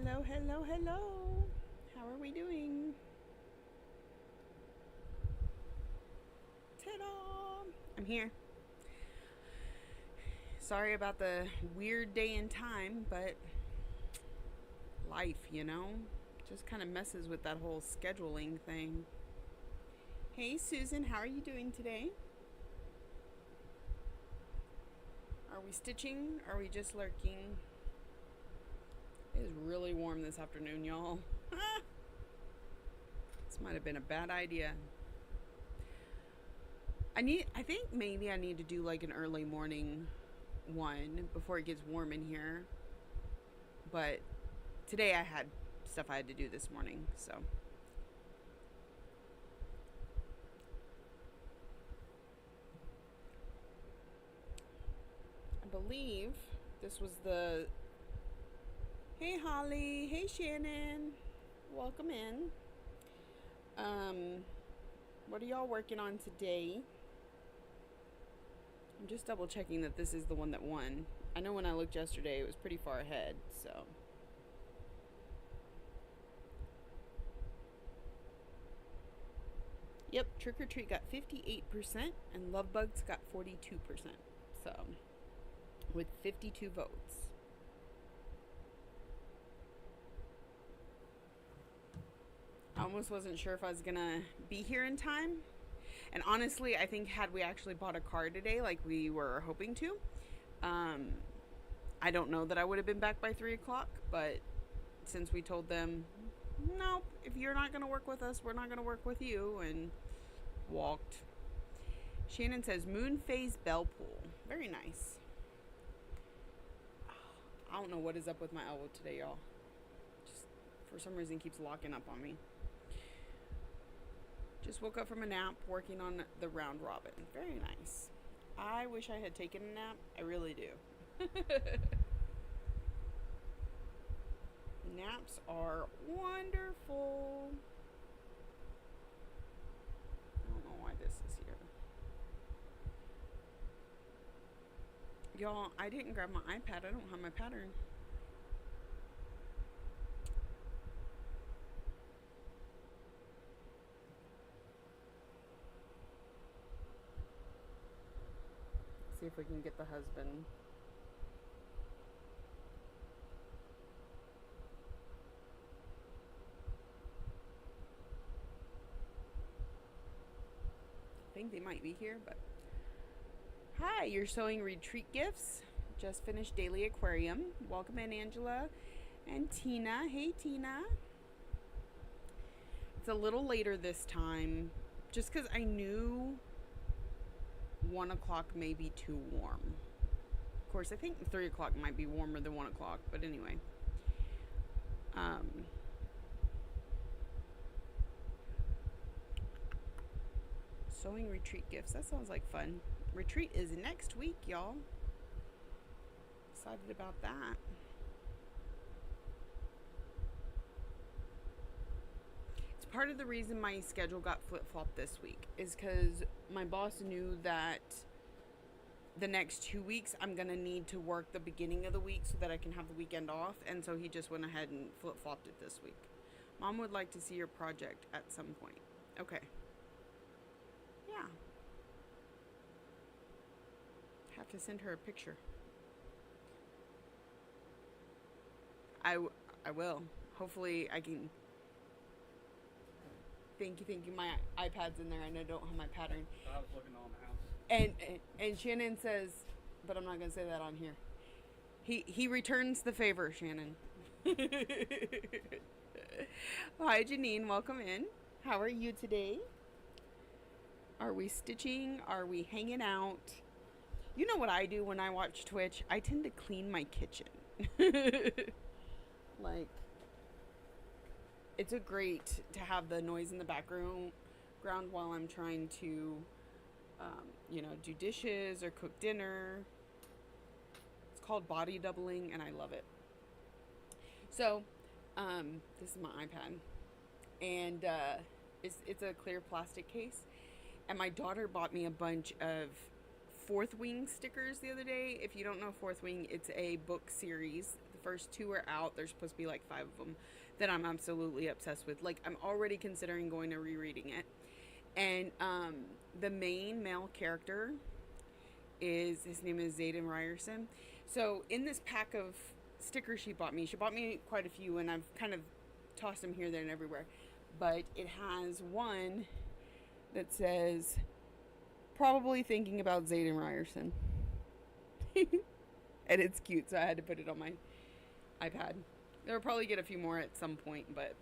Hello, hello, hello. How are we doing? Ta-da! I'm here. Sorry about the weird day and time, but life, just kind of messes with that whole scheduling thing. Hey, Susan, how are you doing today? Are we stitching? Are we just lurking? It is really warm this afternoon, y'all. This might have been a bad idea. I think maybe I need to do like an early morning one before it gets warm in here. But today I had stuff I had to do this morning, so I believe this was the. Hey Holly, hey Shannon, welcome in. Um, what are y'all working on today? I'm just double checking that this is the one that won. I know when I looked yesterday it was pretty far ahead, so. Yep, Trick or Treat got 58% and Love Bugs got 42%. So, with 52 votes. I almost wasn't sure if I was gonna be here in time. And honestly, I think had we actually bought a car today, like we were hoping to, um, I don't know that I would have been back by 3 o'clock. But since we told them, nope, if you're not gonna work with us, we're not gonna work with you, and walked. Shannon says Moon Phase Bell Pool. Very nice. I don't know what is up with my elbow today, y'all. Just for some reason keeps locking up on me. Just woke up from a nap working on the round robin. Very nice. I wish I had taken a nap. I really do. Naps are wonderful. I don't know why this is here. Y'all, I didn't grab my iPad. I don't have my pattern. See if we can get the husband. I think they might be here, but. Hi, you're sewing retreat gifts. Just finished Daily Aquarium. Welcome in, Angela and Tina. Hey, Tina. It's a little later this time, just because I knew 1 o'clock may be too warm. Of course, I think 3 o'clock might be warmer than 1 o'clock, but anyway. Sewing retreat gifts. That sounds like fun. Retreat is next week, y'all. Excited about that. It's part of the reason my schedule got flip-flopped this week is because my boss knew that the next 2 weeks I'm going to need to work the beginning of the week so that I can have the weekend off, and so he just went ahead and flip-flopped it this week. Mom would like to see your project at some point. Okay. Yeah. Have to send her a picture. I will. Hopefully I can. Thank you. My iPad's in there and I don't have my pattern. I was looking on the house. And Shannon says, but I'm not gonna say that on here. He returns the favor, Shannon. Hi, Janine. Welcome in. How are you today? Are we stitching? Are we hanging out? You know what I do when I watch Twitch? I tend to clean my kitchen. Like, it's a great to have the noise in the background while I'm trying to, do dishes or cook dinner. It's called body doubling, and I love it. So, this is my iPad, and it's a clear plastic case. And my daughter bought me a bunch of Fourth Wing stickers the other day. If you don't know Fourth Wing, it's a book series. The first 2 are out. There's supposed to be like 5 of them that I'm absolutely obsessed with. Like, I'm already considering going to rereading it. And the main male character his name is Zayden Ryerson. So in this pack of stickers she bought me quite a few, and I've kind of tossed them here, there, and everywhere. But it has one that says, "Probably thinking about Zayden Ryerson." And it's cute, so I had to put it on my iPad. They'll probably get a few more at some point, but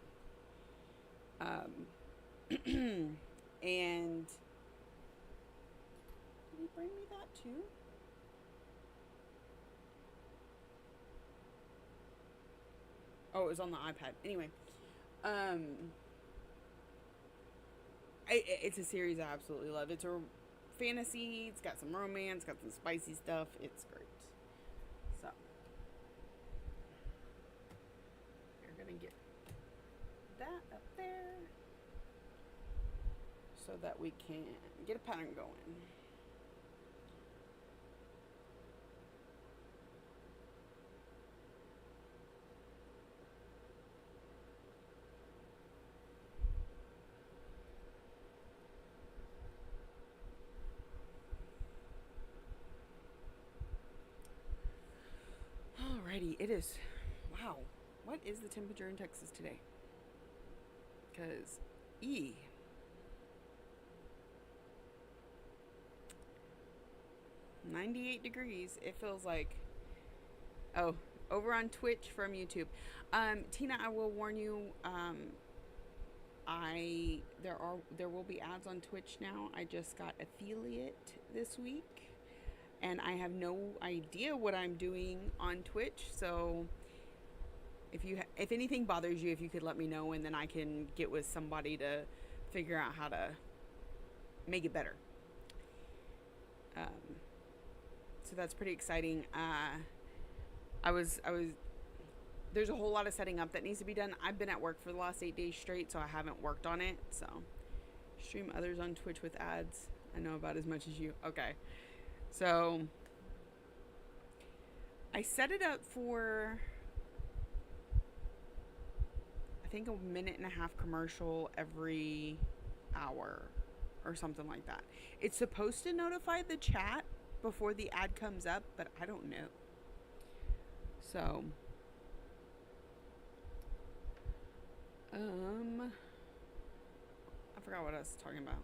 and did he bring me that too? Oh, it was on the iPad. Anyway, it's a series I absolutely love. It's a fantasy. It's got some romance. Got some spicy stuff. It's great. So you're gonna get that up there so that we can get a pattern going. Alrighty, it is. Wow, what is the temperature in Texas today? Because 98 degrees. It feels like. Oh, over on Twitch from YouTube. Tina, I will warn you. There will be ads on Twitch now. I just got affiliate this week, and I have no idea what I'm doing on Twitch. So if anything bothers you, if you could let me know, and then I can get with somebody to figure out how to make it better. So that's pretty exciting. There's a whole lot of setting up that needs to be done. I've been at work for the last 8 days straight, so I haven't worked on it. So, stream others on Twitch with ads. I know about as much as you. Okay. So, I set it up for, I think, a 1.5-minute commercial every hour or something like that. It's supposed to notify the chat before the ad comes up, but I don't know. So, I forgot what I was talking about.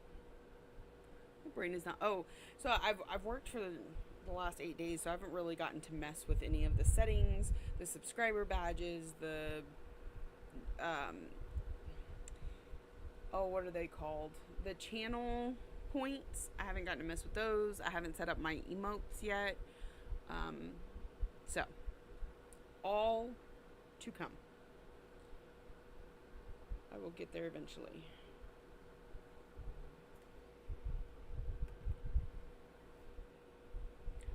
My brain is not. Oh, so I've worked for the last 8 days, so I haven't really gotten to mess with any of the settings, the subscriber badges, the what are they called? The channel points. I haven't gotten to mess with those. I haven't set up my emotes yet. So all to come. I will get there eventually.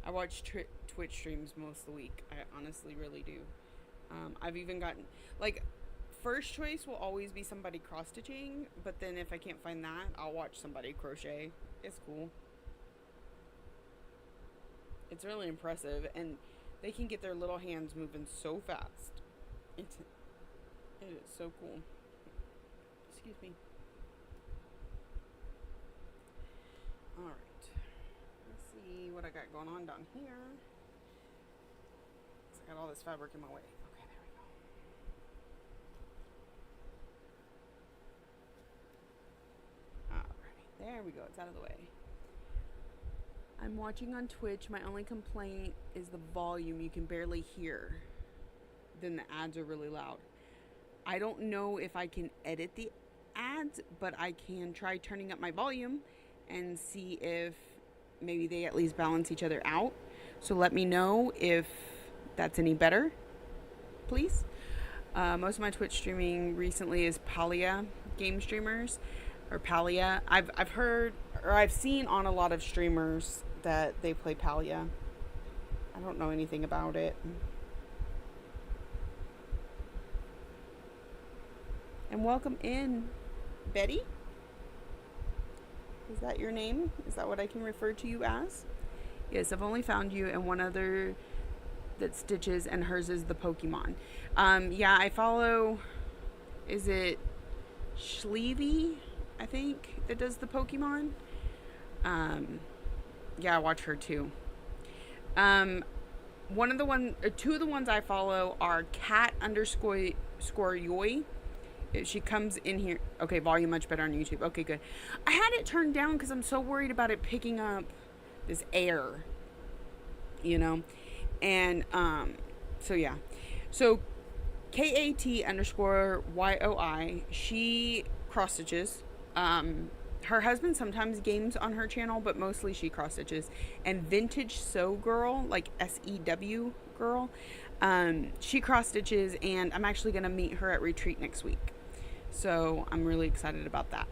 I watch Twitch streams most of the week. I honestly really do. I've even gotten, like, first choice will always be somebody cross-stitching, but then if I can't find that, I'll watch somebody crochet. It's cool. It's really impressive, and they can get their little hands moving so fast. It is so cool. Excuse me. Alright. Let's see what I got going on down here. I got all this fabric in my way. Okay, there we go. Alright. There we go. It's out of the way. I'm watching on Twitch. My only complaint is the volume. You can barely hear. Then the ads are really loud. I don't know if I can edit the ads, but I can try turning up my volume and see if maybe they at least balance each other out. So let me know if that's any better, please. Most of my Twitch streaming recently is Palia game streamers, or Palia. I've heard, or I've seen on a lot of streamers that they play Palia. I don't know anything about it. And welcome in, Betty. Is that your name? Is that what I can refer to you as? Yes, I've only found you and one other that stitches, and hers is the Pokemon. Yeah, I follow. Is it Schleevy? I think that does the Pokemon. Yeah, I watch her too. Two of the ones I follow are cat underscore yoy. She comes in here. Okay, volume much better on YouTube. Okay, good. I had it turned down because I'm so worried about it picking up this air, and so yeah. So KAT underscore YOI, she cross stitches. Her husband sometimes games on her channel, but mostly she cross stitches. And Vintage Sew Girl, like SEW Girl, she cross stitches, and I'm actually going to meet her at retreat next week. So I'm really excited about that.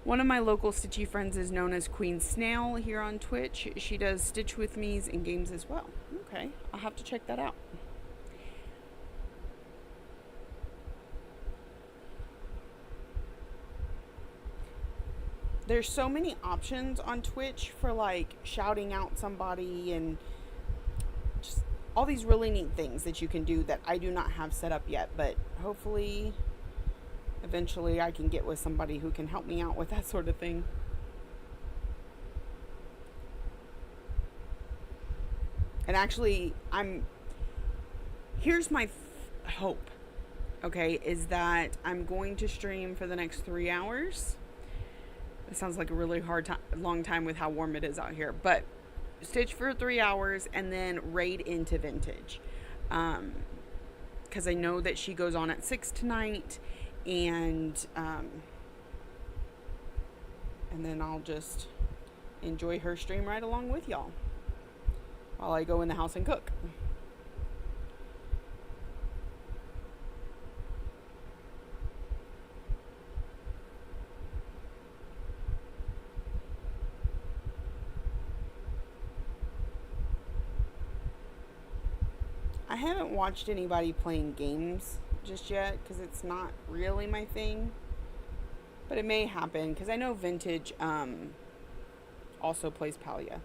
One of my local stitchy friends is known as Queen Snail here on Twitch. She does Stitch With Me's and games as well. Okay, I'll have to check that out. There's so many options on Twitch for like shouting out somebody and just all these really neat things that you can do that I do not have set up yet, but hopefully eventually I can get with somebody who can help me out with that sort of thing. And actually, here's my hope, okay, is that I'm going to stream for the next 3 hours. It sounds like a really long time with how warm it is out here, but stitch for 3 hours and then raid into Vintage. Because I know that she goes on at 6 tonight, and then I'll just enjoy her stream right along with y'all while I go in the house and cook. I haven't watched anybody playing games just yet because it's not really my thing, but it may happen because I know Vintage also plays Palia.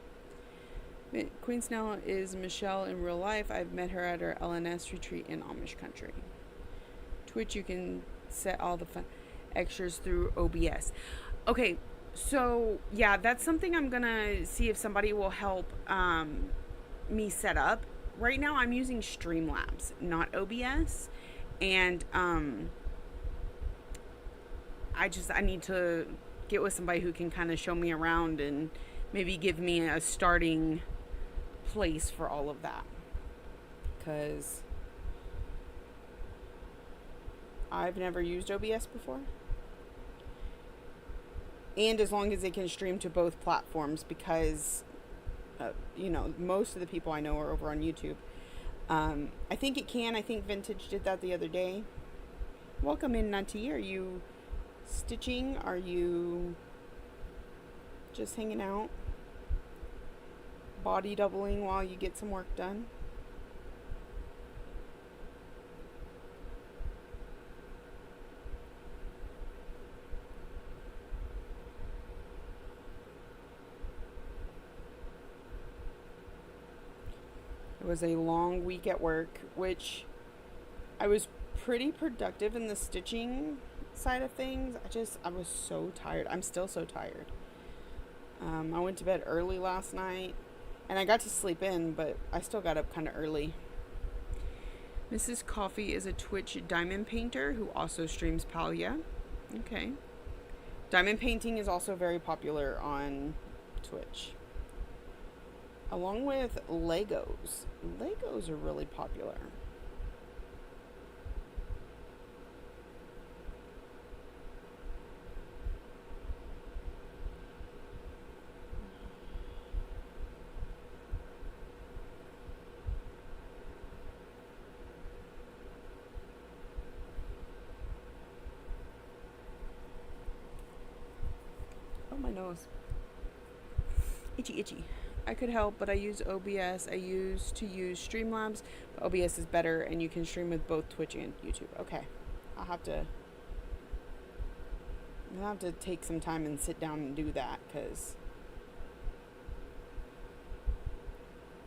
Queen Snail is Michelle in real life. I've met her at her LNS retreat in Amish country. Twitch, you can set all the fun extras through OBS. Okay, so yeah, that's something I'm gonna see if somebody will help me set up. Right now I'm using Streamlabs, not OBS, and I need to get with somebody who can kind of show me around and maybe give me a starting place for all of that, because I've never used OBS before. And as long as it can stream to both platforms, because most of the people I know are over on YouTube. I think it can. I think Vintage did that the other day. Welcome in, Nutty. Are you stitching? Are you just hanging out? Body doubling while you get some work done? It was a long week at work, which I was pretty productive in the stitching side of things. I was so tired. I'm still so tired. I went to bed early last night, and I got to sleep in, but I still got up kind of early. Mrs. Coffee is a Twitch diamond painter who also streams Palia. Okay. Diamond painting is also very popular on Twitch, along with Legos. Legos are really popular. Oh, my nose. Itchy, itchy. I could help, but I use OBS. I used to use Streamlabs, but OBS is better, and you can stream with both Twitch and YouTube. Okay, I'll have to take some time and sit down and do that, because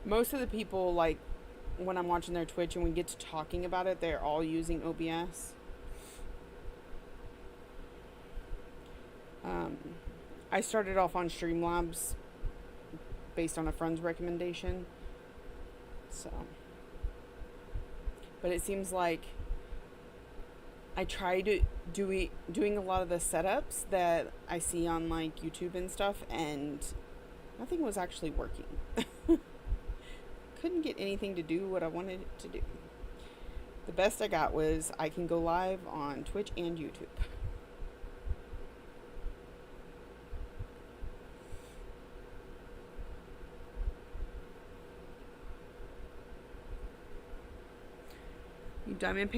most of the people, like, when I'm watching their Twitch and we get to talking about it, they're all using OBS. I started off on Streamlabs based on a friend's recommendation. So, but it seems like I tried doing a lot of the setups that I see on like YouTube and stuff, and nothing was actually working. Couldn't get anything to do what I wanted it to do. The best I got was I can go live on Twitch and YouTube. You diamond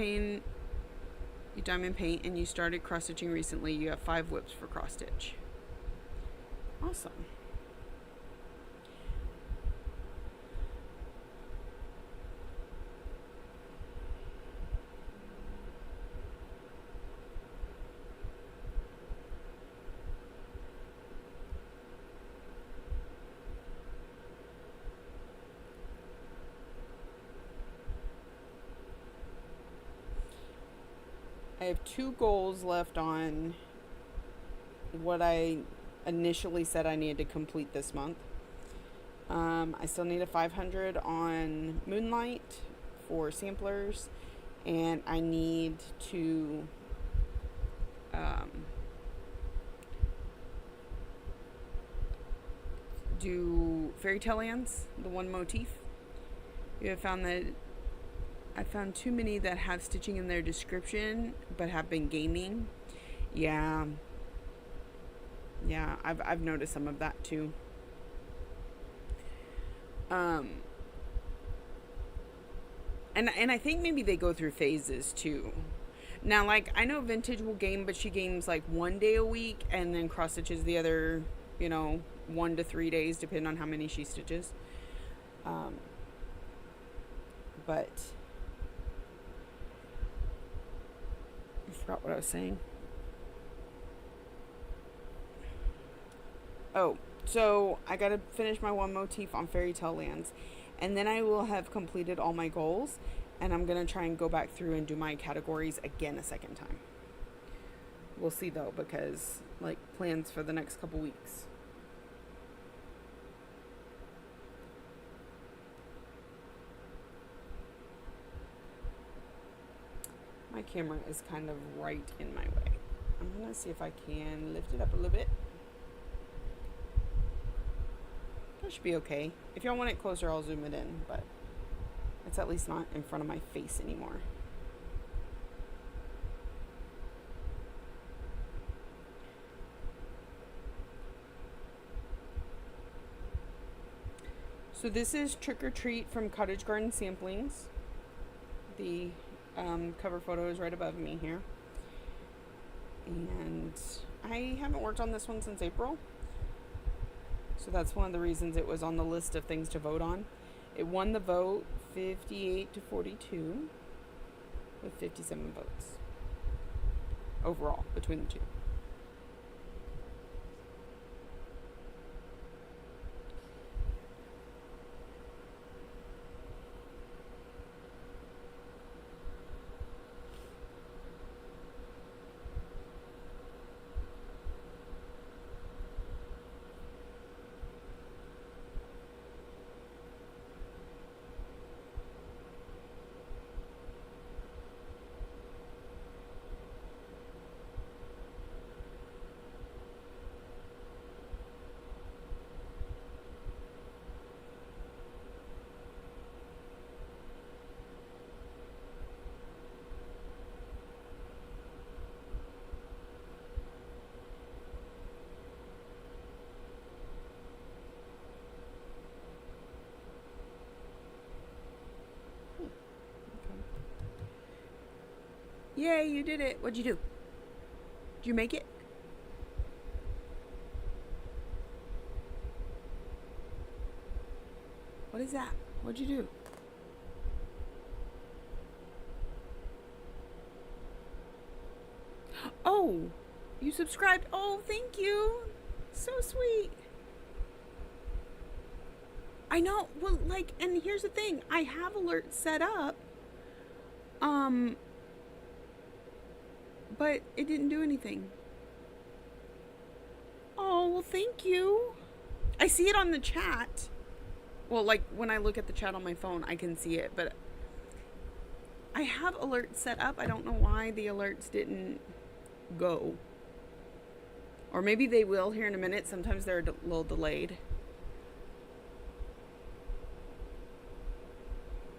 paint and you started cross stitching recently. You have 5 whips for cross stitch. Awesome. I have 2 goals left on what I initially said I needed to complete this month. I still need a 500 on Moonlight for samplers, and I need to do Fairy Tale Lands, the one motif. You have found that I found too many that have stitching in their description but have been gaming. Yeah, I've noticed some of that too. And I think maybe they go through phases too. Now, like, I know Vintage will game, but she games like 1 day a week and then cross stitches the other, 1 to 3 days, depending on how many she stitches. But I forgot what I was saying. Oh, so I gotta finish my one motif on Fairy Tale Lands, and then I will have completed all my goals, and I'm gonna try and go back through and do my categories again a second time. We'll see though, because like plans for the next couple weeks. My camera is kind of right in my way. I'm gonna see if I can lift it up a little bit. That should be okay. If y'all want it closer, I'll zoom it in, but it's at least not in front of my face anymore. So this is Trick or Treat from Cottage Garden Samplings. The cover photo is right above me here. And I haven't worked on this one since April. So that's one of the reasons it was on the list of things to vote on. It won the vote 58 to 42 with 57 votes overall between the two. Yay, you did it. What'd you do? Did you make it? What is that? What'd you do? Oh, you subscribed. Oh, thank you. So sweet. I know. Well, like, and here's the thing. I have alerts set up. But it didn't do anything. Oh, well, thank you. I see it on the chat. Well, like, when I look at the chat on my phone, I can see it, but I have alerts set up. I don't know why the alerts didn't go. Or maybe they will here in a minute. Sometimes they're a little delayed.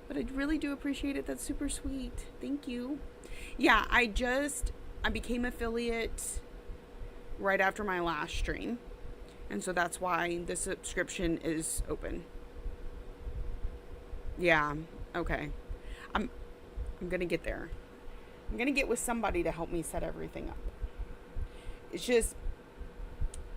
But I really do appreciate it. That's super sweet. Thank you. Yeah, I became affiliate right after my last stream. And so that's why the subscription is open. Yeah, okay. I'm going to get there. I'm going to get with somebody to help me set everything up. It's just,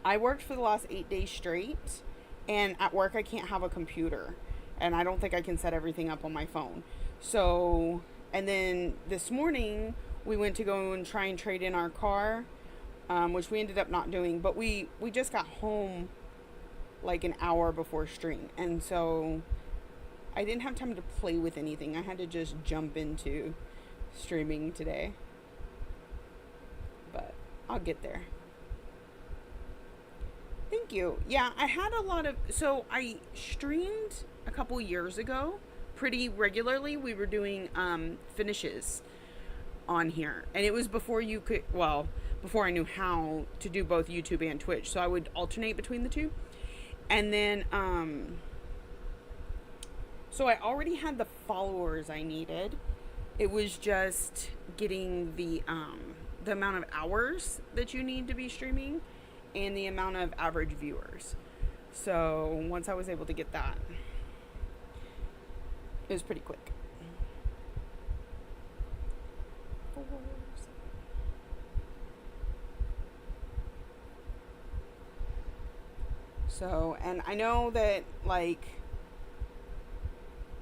I worked for the last 8 days straight, and at work I can't have a computer, and I don't think I can set everything up on my phone. So, and then this morning we went to go and try and trade in our car, which we ended up not doing, but we just got home like an hour before stream, and so I didn't have time to play with anything. I had to just jump into streaming today, but I'll get there. Thank you. Yeah, I had a lot of, so I streamed a couple years ago pretty regularly. We were doing finishes on here, and it was before you could, well, before I knew how to do both YouTube and Twitch, so I would alternate between the two. And then so I already had the followers I needed. It was just getting the amount of hours that you need to be streaming and the amount of average viewers. So once I was able to get that, it was pretty quick. So, and I know that, like,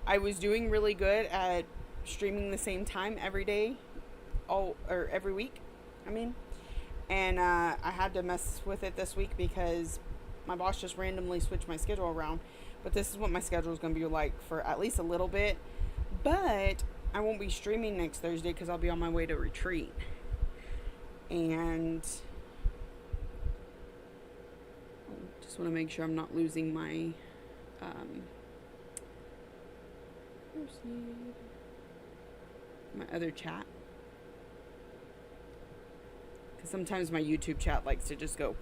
I was doing really good at streaming the same time every day, every week, I mean. And I had to mess with it this week because my boss just randomly switched my schedule around. But this is what my schedule is going to be like for at least a little bit. But I won't be streaming next Thursday because I'll be on my way to retreat. And I just want to make sure I'm not losing my other chat. Because sometimes my YouTube chat likes to just go.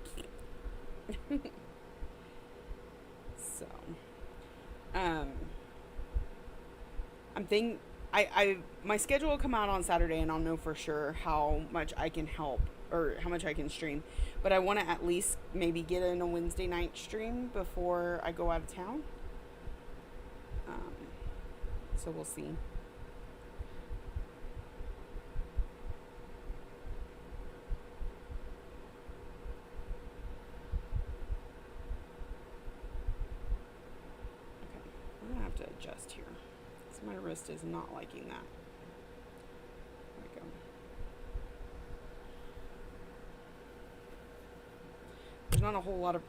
So, my schedule will come out on Saturday, and I'll know for sure how much I can help or how much I can stream. But I want to at least maybe get in a Wednesday night stream before I go out of town. So we'll see. To adjust here. So my wrist is not liking that. There we go. There's not a whole lot of,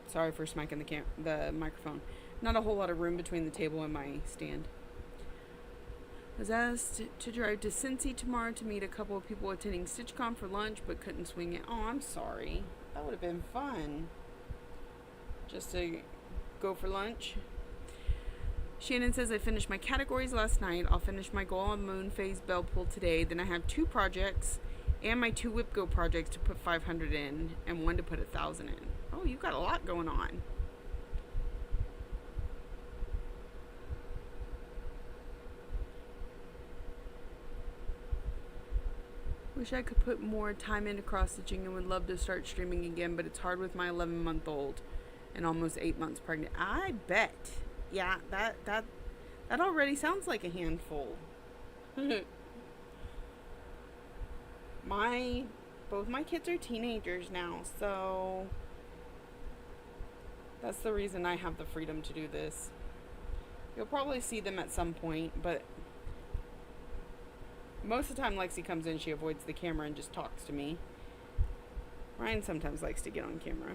sorry for smacking the microphone. Not a whole lot of room between the table and my stand. I was asked to drive to Cincy tomorrow to meet a couple of people attending StitchCon for lunch, but couldn't swing it. Oh, I'm sorry. That would have been fun. Just to go for lunch. Shannon says, I finished my categories last night. I'll finish my goal on Moon Phase Bell Pull today. Then I have 2 projects and my 2 WhipGo projects to put 500 in and 1 to put 1,000 in. Oh, you've got a lot going on. Wish I could put more time into cross stitching and would love to start streaming again, but it's hard with my 11-month-old and almost 8 months pregnant. I bet. Yeah, that already sounds like a handful. Both my kids are teenagers now, so that's the reason I have the freedom to do this. You'll probably see them at some point, but most of the time Lexi comes in, she avoids the camera and just talks to me. Ryan sometimes likes to get on camera.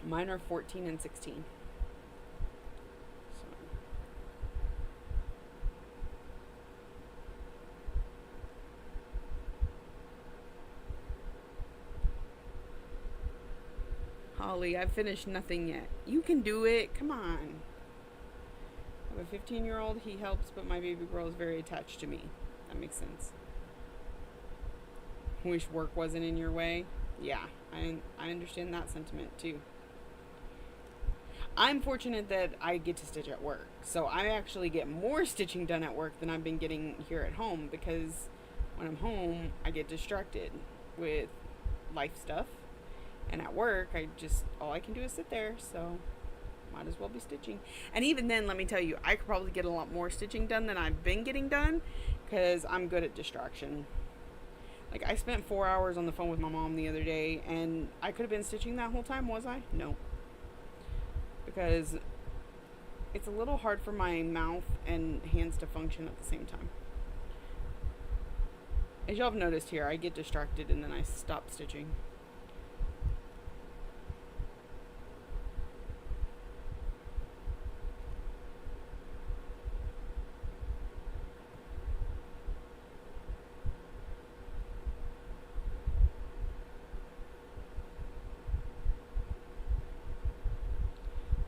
Mine are 14 and 16. So. Holly, I've finished nothing yet. You can do it. Come on. I have a 15-year-old. He helps, but my baby girl is very attached to me. That makes sense. Wish work wasn't in your way. Yeah, I understand that sentiment too. I'm fortunate that I get to stitch at work. So I actually get more stitching done at work than I've been getting here at home, because when I'm home, I get distracted with life stuff. And at work, all I can do is sit there, so might as well be stitching. And even then, let me tell you, I could probably get a lot more stitching done than I've been getting done, because I'm good at distraction. Like, I spent 4 hours on the phone with my mom the other day, and I could have been stitching that whole time, was I? No. Because it's a little hard for my mouth and hands to function at the same time. As y'all have noticed here, I get distracted and then I stop stitching.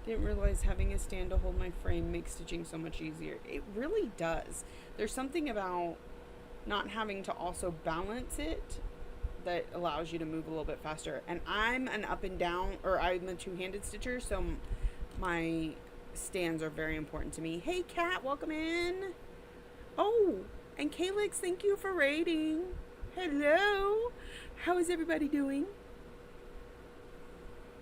Didn't realize having a stand to hold my frame makes stitching so much easier. It really does. There's something about not having to also balance it that allows you to move a little bit faster. And I'm an up and down, or I'm a two-handed stitcher, so my stands are very important to me. Hey Kat, welcome in. Oh, and Calyx, thank you for raiding. Hello. How is everybody doing?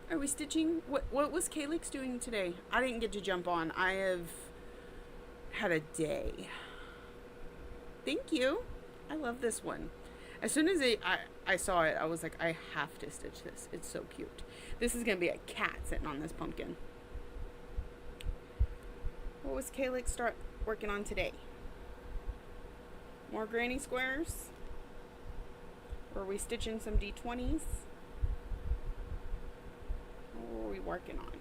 Are we stitching? What was Calyx doing today? I didn't get to jump on. I have had a day. Thank you. I love this one. As soon as I saw it, I was like, I have to stitch this. It's so cute. This is going to be a cat sitting on this pumpkin. What was Calyx start working on today? More granny squares? Or are we stitching some D20s? What are we working on?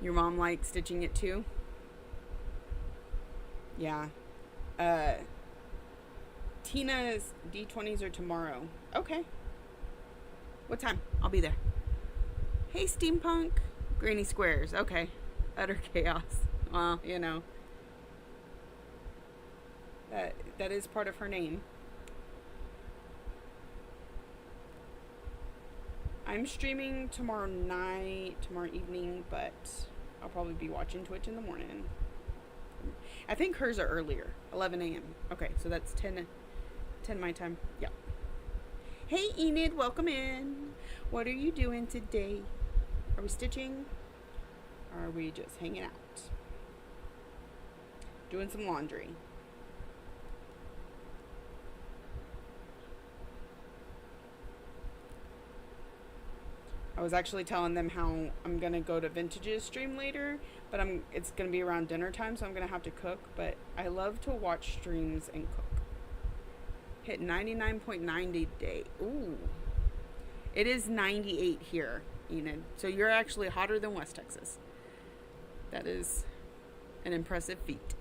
Your mom likes stitching it too? Yeah. Tina's D20s are tomorrow. Okay. What time? I'll be there. Hey, Steampunk. Granny squares. Okay. Utter chaos. Well, you know. That is part of her name. I'm streaming tomorrow evening, but I'll probably be watching Twitch in the morning. I think hers are earlier, 11 a.m. Okay, so that's 10 my time. Yeah. Hey, Enid, welcome in. What are you doing today? Are we stitching? Or are we just hanging out? Doing some laundry. I was actually telling them how I'm going to go to Vintage's stream later, but it's going to be around dinner time, so I'm going to have to cook, but I love to watch streams and cook. Hit 99.90 today. Ooh. It is 98 here, Enid. So you're actually hotter than West Texas. That is an impressive feat.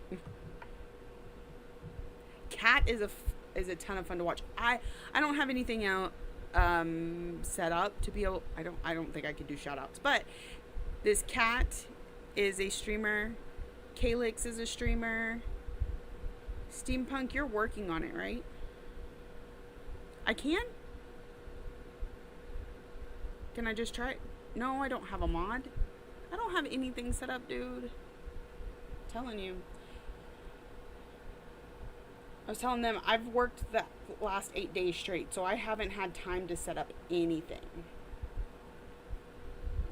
Cat is a ton of fun to watch. I don't have anything out set up to be able. I don't think I could do shout outs, but this cat is a streamer. Calyx is a streamer. Steampunk, you're working on it, right? I can I just try it? No, I don't have a mod. I don't have anything set up, dude. I'm telling you. I was telling them I've worked the last 8 days straight, so I haven't had time to set up anything.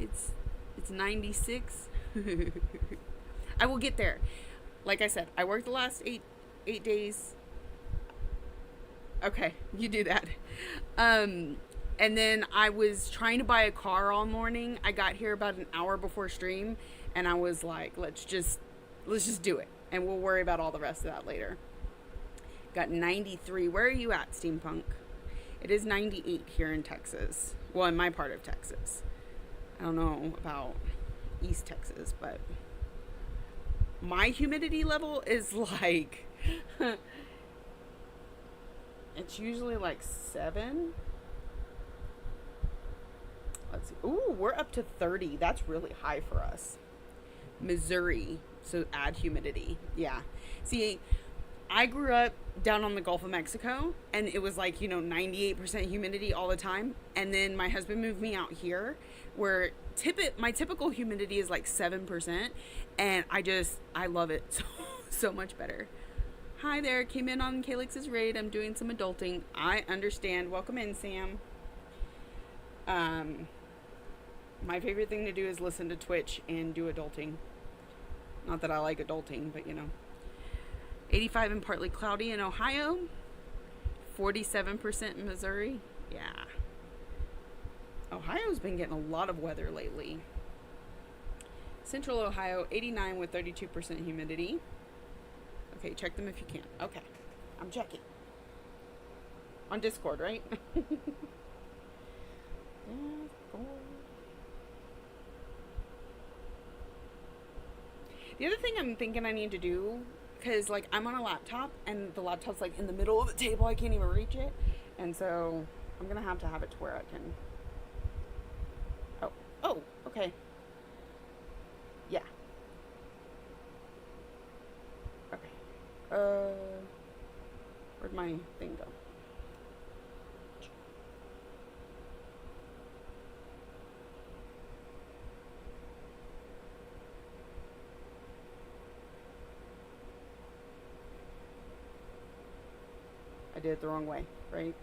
It's 96. I will get there. Like I said, I worked the last eight days. Okay, you do that. And then I was trying to buy a car all morning. I got here about an hour before stream, and I was like, let's just do it, and we'll worry about all the rest of that later. Got 93. Where are you at, Steampunk? It is 98 here in Texas. Well, in my part of Texas. I don't know about East Texas, but my humidity level is like, it's usually like 7. Let's see. Ooh, we're up to 30. That's really high for us. Missouri. So add humidity. Yeah. See, I grew up down on the Gulf of Mexico, and it was like, 98% humidity all the time. And then my husband moved me out here where my typical humidity is like 7. And I love it so much better. Hi there. Came in on Calix's raid. I'm doing some adulting. I understand. Welcome in, Sam. My favorite thing to do is listen to Twitch and do adulting. Not that I like adulting, but 85 and partly cloudy in Ohio. 47% in Missouri. Yeah. Ohio's been getting a lot of weather lately. Central Ohio, 89 with 32% humidity. Okay, check them if you can. Okay, I'm checking. On Discord, right? The other thing I'm thinking I need to do, because like I'm on a laptop and the laptop's like in the middle of the table, I can't even reach it, and so I'm gonna have to have it to where I can. Oh, okay. Yeah. Okay. Where'd my thing go? I did it the wrong way, right?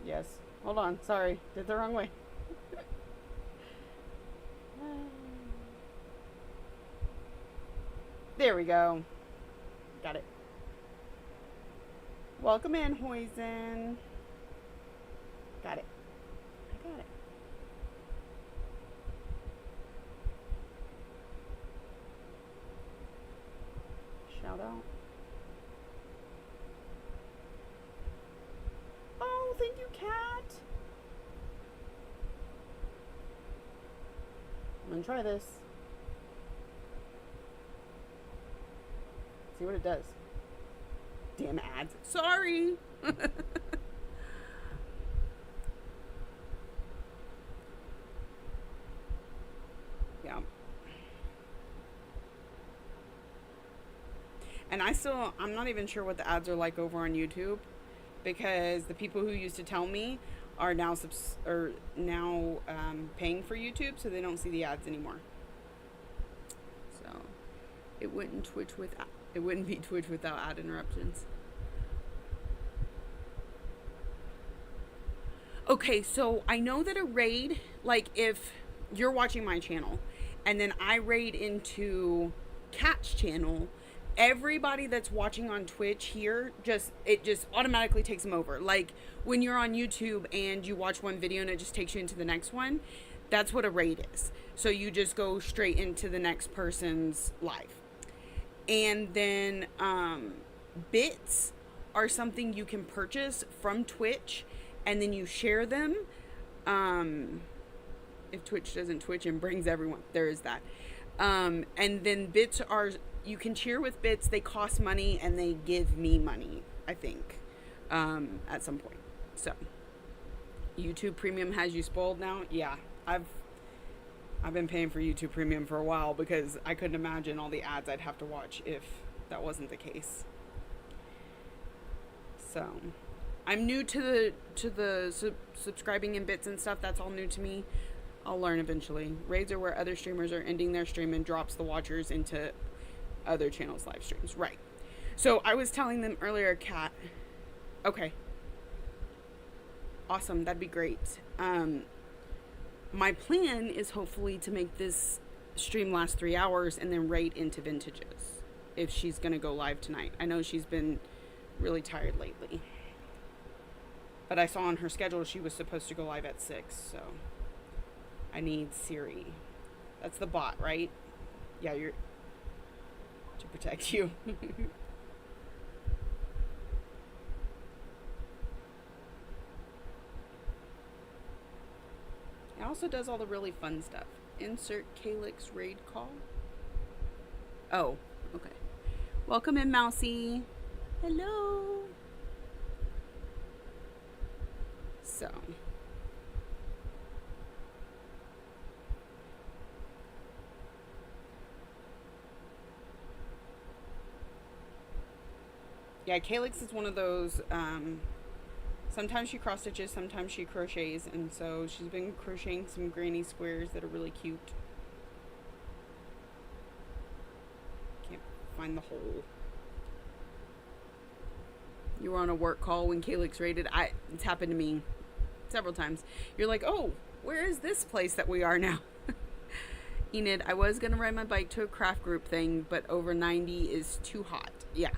Yes. Hold on. Sorry. Did it the wrong way. There we go. Got it. Welcome in, Hoisin. Got it. I got it. Shout out. Oh, thank you, Kat. I'm gonna try this. See what it does. Damn ads. Sorry. Yeah. And I'm not even sure what the ads are like over on YouTube, because the people who used to tell me are now paying for YouTube, so they don't see the ads anymore. So it wouldn't be Twitch without ad interruptions. Okay, so I know that a raid, like if you're watching my channel and then I raid into Kat's channel, everybody that's watching on Twitch here it just automatically takes them over. Like when you're on YouTube and you watch one video and it just takes you into the next one, that's what a raid is. So you just go straight into the next person's live. And then bits are something you can purchase from Twitch, and then you share them. If Twitch doesn't Twitch and brings everyone, there is that. And then bits are, you can cheer with bits. They cost money and they give me money, I think, at some point. So YouTube Premium has you spoiled now. Yeah, I've been paying for YouTube Premium for a while because I couldn't imagine all the ads I'd have to watch if that wasn't the case. So I'm new to the subscribing in bits and stuff. That's all new to me. I'll learn eventually. Raids are where other streamers are ending their stream and drops the watchers into other channels' live streams. Right. So I was telling them earlier, Kat. Okay. Awesome. That'd be great. My plan is hopefully to make this stream last 3 hours and then raid into Vintages if she's going to go live tonight. I know she's been really tired lately. But I saw on her schedule she was supposed to go live at 6, so I need Siri. That's the bot, right? Yeah, you're to protect you. also does all the really fun stuff. Insert Calyx raid call. Oh, okay. Welcome in, Mousy. Hello. So. Yeah, Calyx is one of those, sometimes she cross stitches, sometimes she crochets, and so she's been crocheting some granny squares that are really cute. Can't find the hole. You were on a work call when Calyx raided. It's happened to me several times. You're like, oh, where is this place that we are now? Enid, I was going to ride my bike to a craft group thing, but over 90 is too hot. Yeah.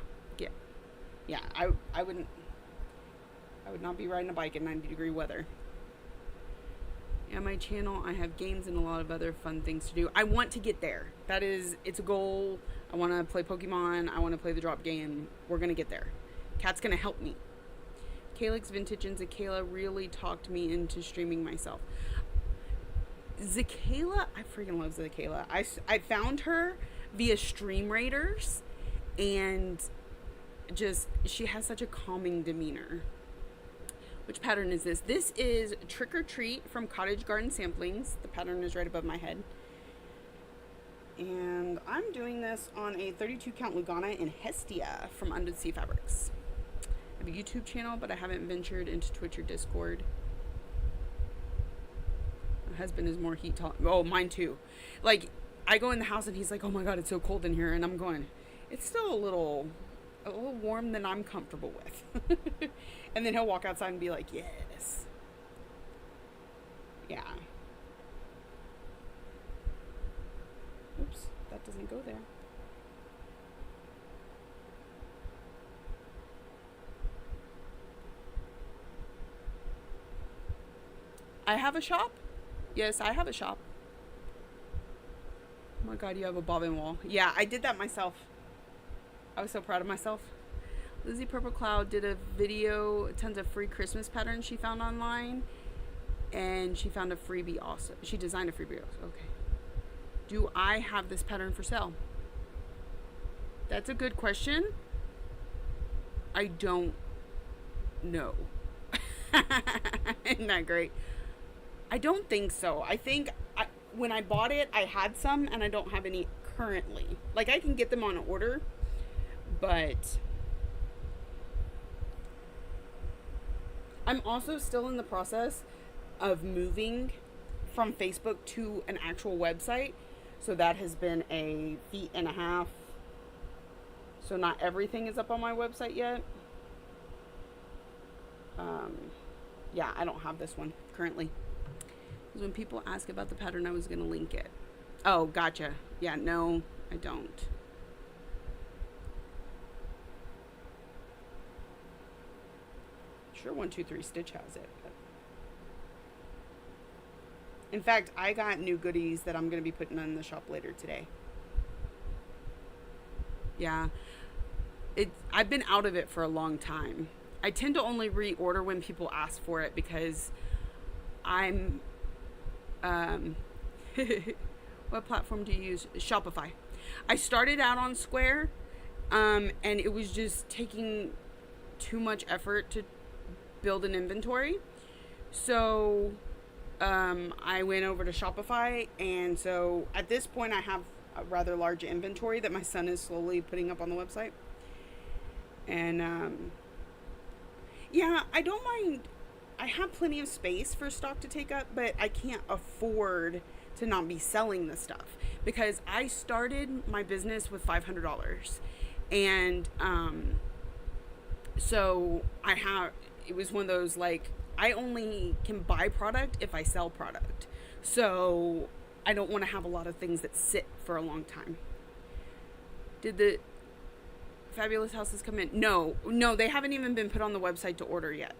I would not be riding a bike in 90-degree weather. Yeah, my channel, I have games and a lot of other fun things to do. I want to get there. It's a goal. I want to play Pokemon. I want to play the drop game. We're going to get there. Kat's going to help me. Calyx Vintage and Zakayla really talked me into streaming myself. Zakayla, I freaking love Zakayla. I found her via Stream Raiders, and just, she has such a calming demeanor. Which pattern is this? This is Trick or Treat from Cottage Garden Samplings. The pattern is right above my head. And I'm doing this on a 32 count Lugana in Hestia from Undersea Fabrics. I have a YouTube channel, but I haven't ventured into Twitch or Discord. My husband is more heat tolerant. Oh, mine too. Like, I go in the house and he's like, oh my god, it's so cold in here. And I'm going, it's still a little warm than I'm comfortable with. And then he'll walk outside and be like, yes. Yeah. Oops, that doesn't go there. I have a shop? Yes, I have a shop. Oh my god, you have a bobbin wall. Yeah, I did that myself. I was so proud of myself. Lizzie Purple Cloud did a video, tons of free Christmas patterns she found online. And she found a freebie also. She designed a freebie also. Okay. Do I have this pattern for sale? That's a good question. I don't know. Isn't that great? I don't think so. I think when I bought it, I had some, and I don't have any currently. Like, I can get them on order, but I'm also still in the process of moving from Facebook to an actual website. So that has been a feat and a half. So not everything is up on my website yet. Yeah, I don't have this one currently. Because when people ask about the pattern, I was going to link it. Oh, gotcha. Yeah, no, I don't. Sure, 123 Stitch has it. But in fact, I got new goodies that I'm going to be putting in the shop later today. Yeah. I've been out of it for a long time. I tend to only reorder when people ask for it because I'm... what platform do you use? Shopify. I started out on Square, and it was just taking too much effort to build an inventory. So I went over to Shopify, and so at this point I have a rather large inventory that my son is slowly putting up on the website. And yeah, I don't mind. I have plenty of space for stock to take up, but I can't afford to not be selling the stuff because I started my business with $500, and so it was one of those, like, I only can buy product if I sell product, so I don't want to have a lot of things that sit for a long time. Did the Fabulous Houses come in? No, they haven't even been put on the website to order yet.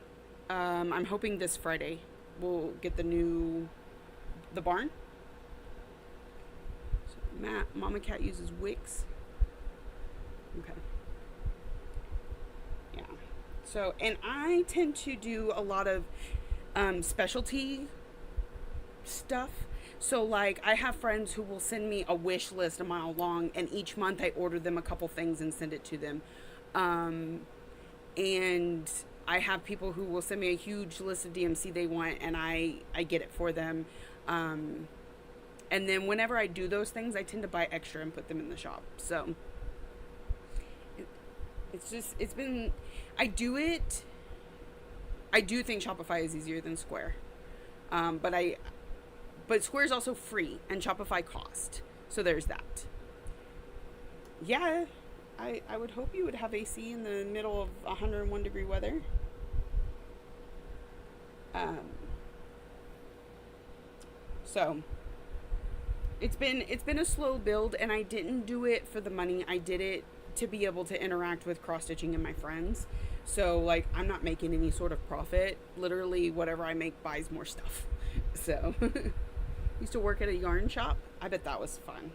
I'm hoping this Friday we'll get the barn. So Mama Cat uses Wix. Okay. Yeah. So, and I tend to do a lot of specialty stuff. So like I have friends who will send me a wish list a mile long, and each month I order them a couple things and send it to them. Um, and I have people who will send me a huge list of DMC they want, and I get it for them. Um, and then whenever I do those things, I tend to buy extra and put them in the shop. So it's just, it's been, I do it. I do think Shopify is easier than Square. But Square is also free and Shopify cost. So there's that. Yeah, I would hope you would have AC in the middle of 101 degree weather. So it's been a slow build, and I didn't do it for the money. I did it to be able to interact with cross stitching and my friends. So like I'm not making any sort of profit. Literally whatever I make buys more stuff. So used to work at a yarn shop. I bet that was fun.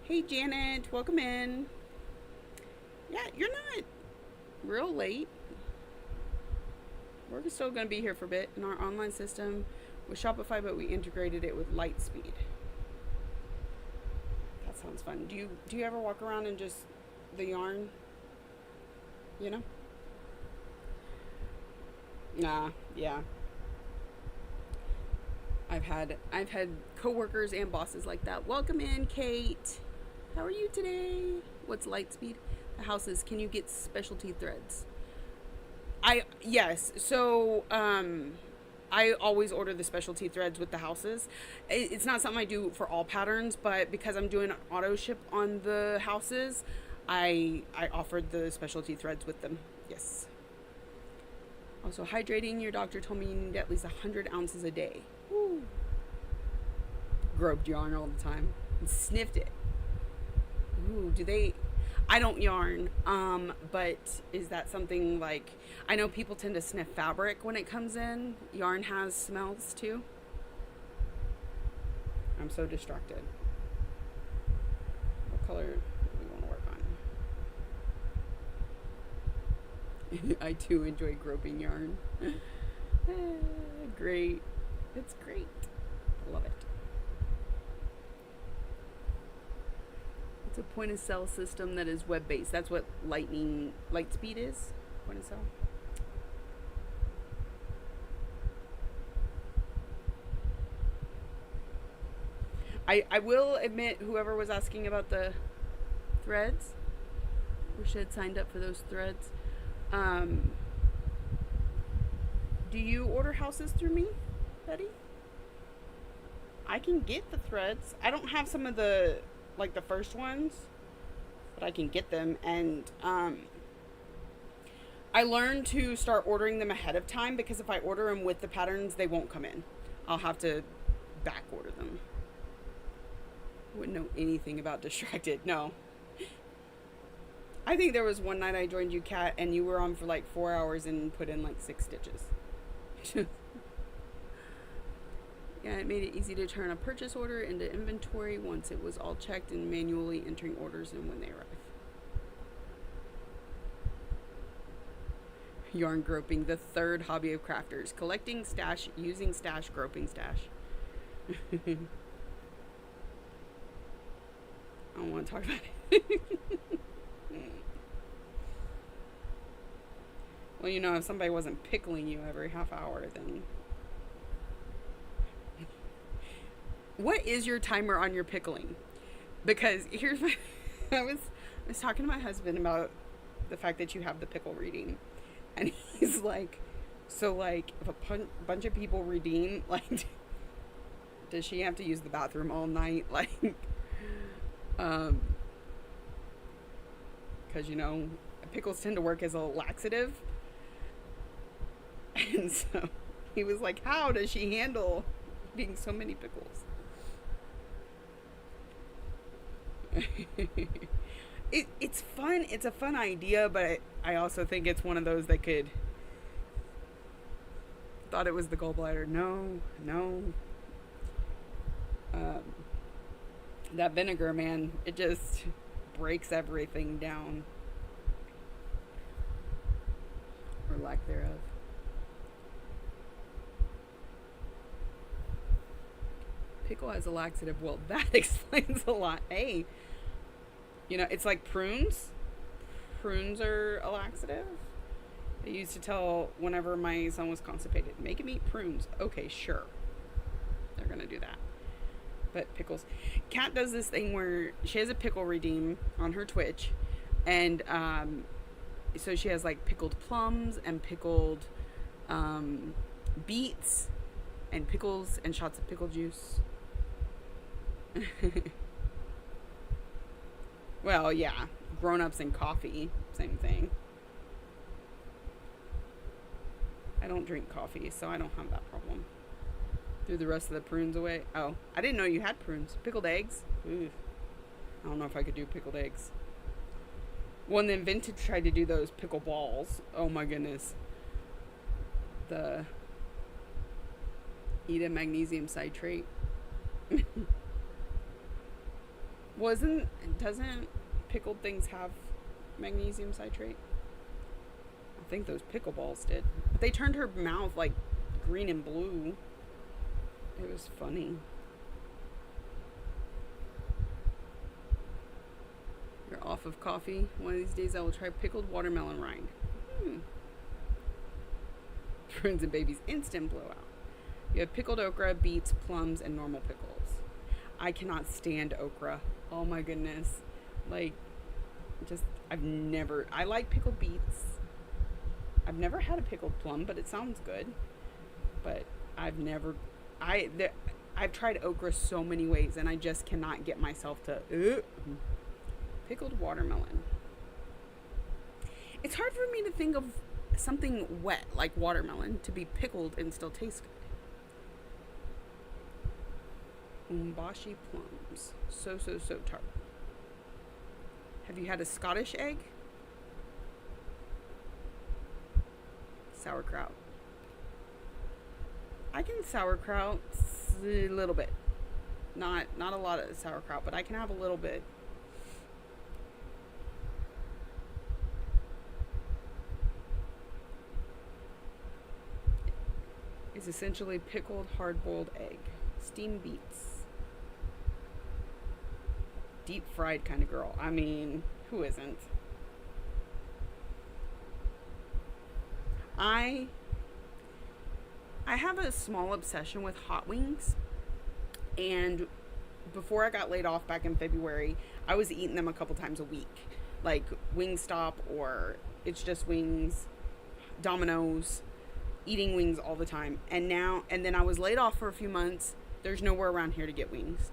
Hey Janet, welcome in. Yeah, you're not real late. We're still going to be here for a bit in our online system with Shopify, but we integrated it with Lightspeed. That sounds fun. Do you ever walk around and just the yarn? You know? Nah, yeah. I've had coworkers and bosses like that. Welcome in, Kate. How are you today? What's Lightspeed? The houses. Can you get specialty threads? Yes. So I always order the specialty threads with the houses. It's not something I do for all patterns, but because I'm doing auto ship on the houses, I offered the specialty threads with them. Yes. Also, hydrating. Your doctor told me you need at least 100 ounces a day. Woo. Groped yarn all the time and sniffed it. Ooh, do they? I don't yarn, but is that something like, I know people tend to sniff fabric when it comes in. Yarn has smells too. I'm so distracted. What color do we want to work on? I too enjoy groping yarn. Great. It's great. Love it. It's a point of sale system that is web based. That's what Lightspeed is. Point of sale. I will admit, whoever was asking about the threads, or she had signed up for those threads. Do you order houses through me, Betty? I can get the threads. I don't have some of the, like the first ones, but I can get them. And I learned to start ordering them ahead of time, because if I order them with the patterns, they won't come in. I'll have to back order them. Wouldn't know anything about Distracted. No. I think there was one night I joined you, Kat, and you were on for like 4 hours and put in like 6 stitches. Yeah, it made it easy to turn a purchase order into inventory once it was all checked and manually entering orders and when they arrive. Yarn groping, the third hobby of crafters. Collecting stash, using stash, groping stash. I don't want to talk about it. Well, you know, if somebody wasn't pickling you every half hour, then... What is your timer on your pickling? Because here's my... I was talking to my husband about the fact that you have the pickle reading. And he's like, so like, if a bunch of people redeem, like, does she have to use the bathroom all night? Like, because, you know, pickles tend to work as a laxative. And so he was like, how does she handle being so many pickles? It's fun. It's a fun idea, but I also think it's one of those that could... Thought it was the gallbladder. No. That vinegar, man, it just breaks everything down. Or lack thereof. Pickle as a laxative. Well, that explains a lot. Hey, it's like prunes. Prunes are a laxative. I used to tell whenever my son was constipated, make him eat prunes. Okay, sure. They're going to do that. But pickles. Kat does this thing where she has a pickle redeem on her Twitch. And so she has like pickled plums and pickled beets and pickles and shots of pickle juice. Well, yeah. Grown-ups and coffee. Same thing. I don't drink coffee, so I don't have that problem. Threw the rest of the prunes away. Oh, I didn't know you had prunes. Pickled eggs? Ooh. I don't know if I could do pickled eggs. Well, and then Vintage tried to do those pickle balls. Oh my goodness. Eat a magnesium citrate. Doesn't pickled things have magnesium citrate? I think those pickleballs did. But they turned her mouth like green and blue. It was funny. You're off of coffee. One of these days I will try pickled watermelon rind. Prunes and babies instant blowout. You have pickled okra, beets, plums, and normal pickles. I cannot stand okra. Oh my goodness. I like pickled beets. I've never had a pickled plum, but it sounds good. But I've tried okra so many ways, and I just cannot get myself to. Pickled watermelon. It's hard for me to think of something wet like watermelon to be pickled and still taste good. Umbashi plums. So tart. Have you had a Scottish egg? Sauerkraut. I can sauerkraut a little bit. Not a lot of sauerkraut, but I can have a little bit. It's essentially pickled hard-boiled egg. Steamed beets. Deep fried kind of girl. I mean, who isn't? I have a small obsession with hot wings, and before I got laid off back in February, I was eating them a couple times a week, like Wingstop or It's Just Wings, Domino's, eating wings all the time. And then I was laid off for a few months. There's nowhere around here to get wings,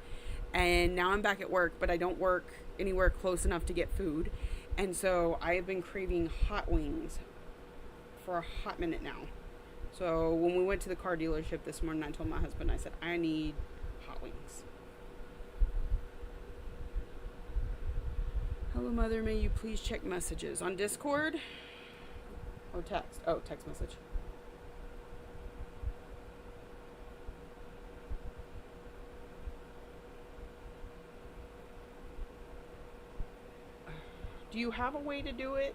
and now I'm back at work, but I don't work anywhere close enough to get food, and so I have been craving hot wings for a hot minute now. So when we went to the car dealership this morning, I told my husband, I said, I need hot wings. Hello, Mother. May you please check messages on Discord or text? Oh, text message. Do you have a way to do it?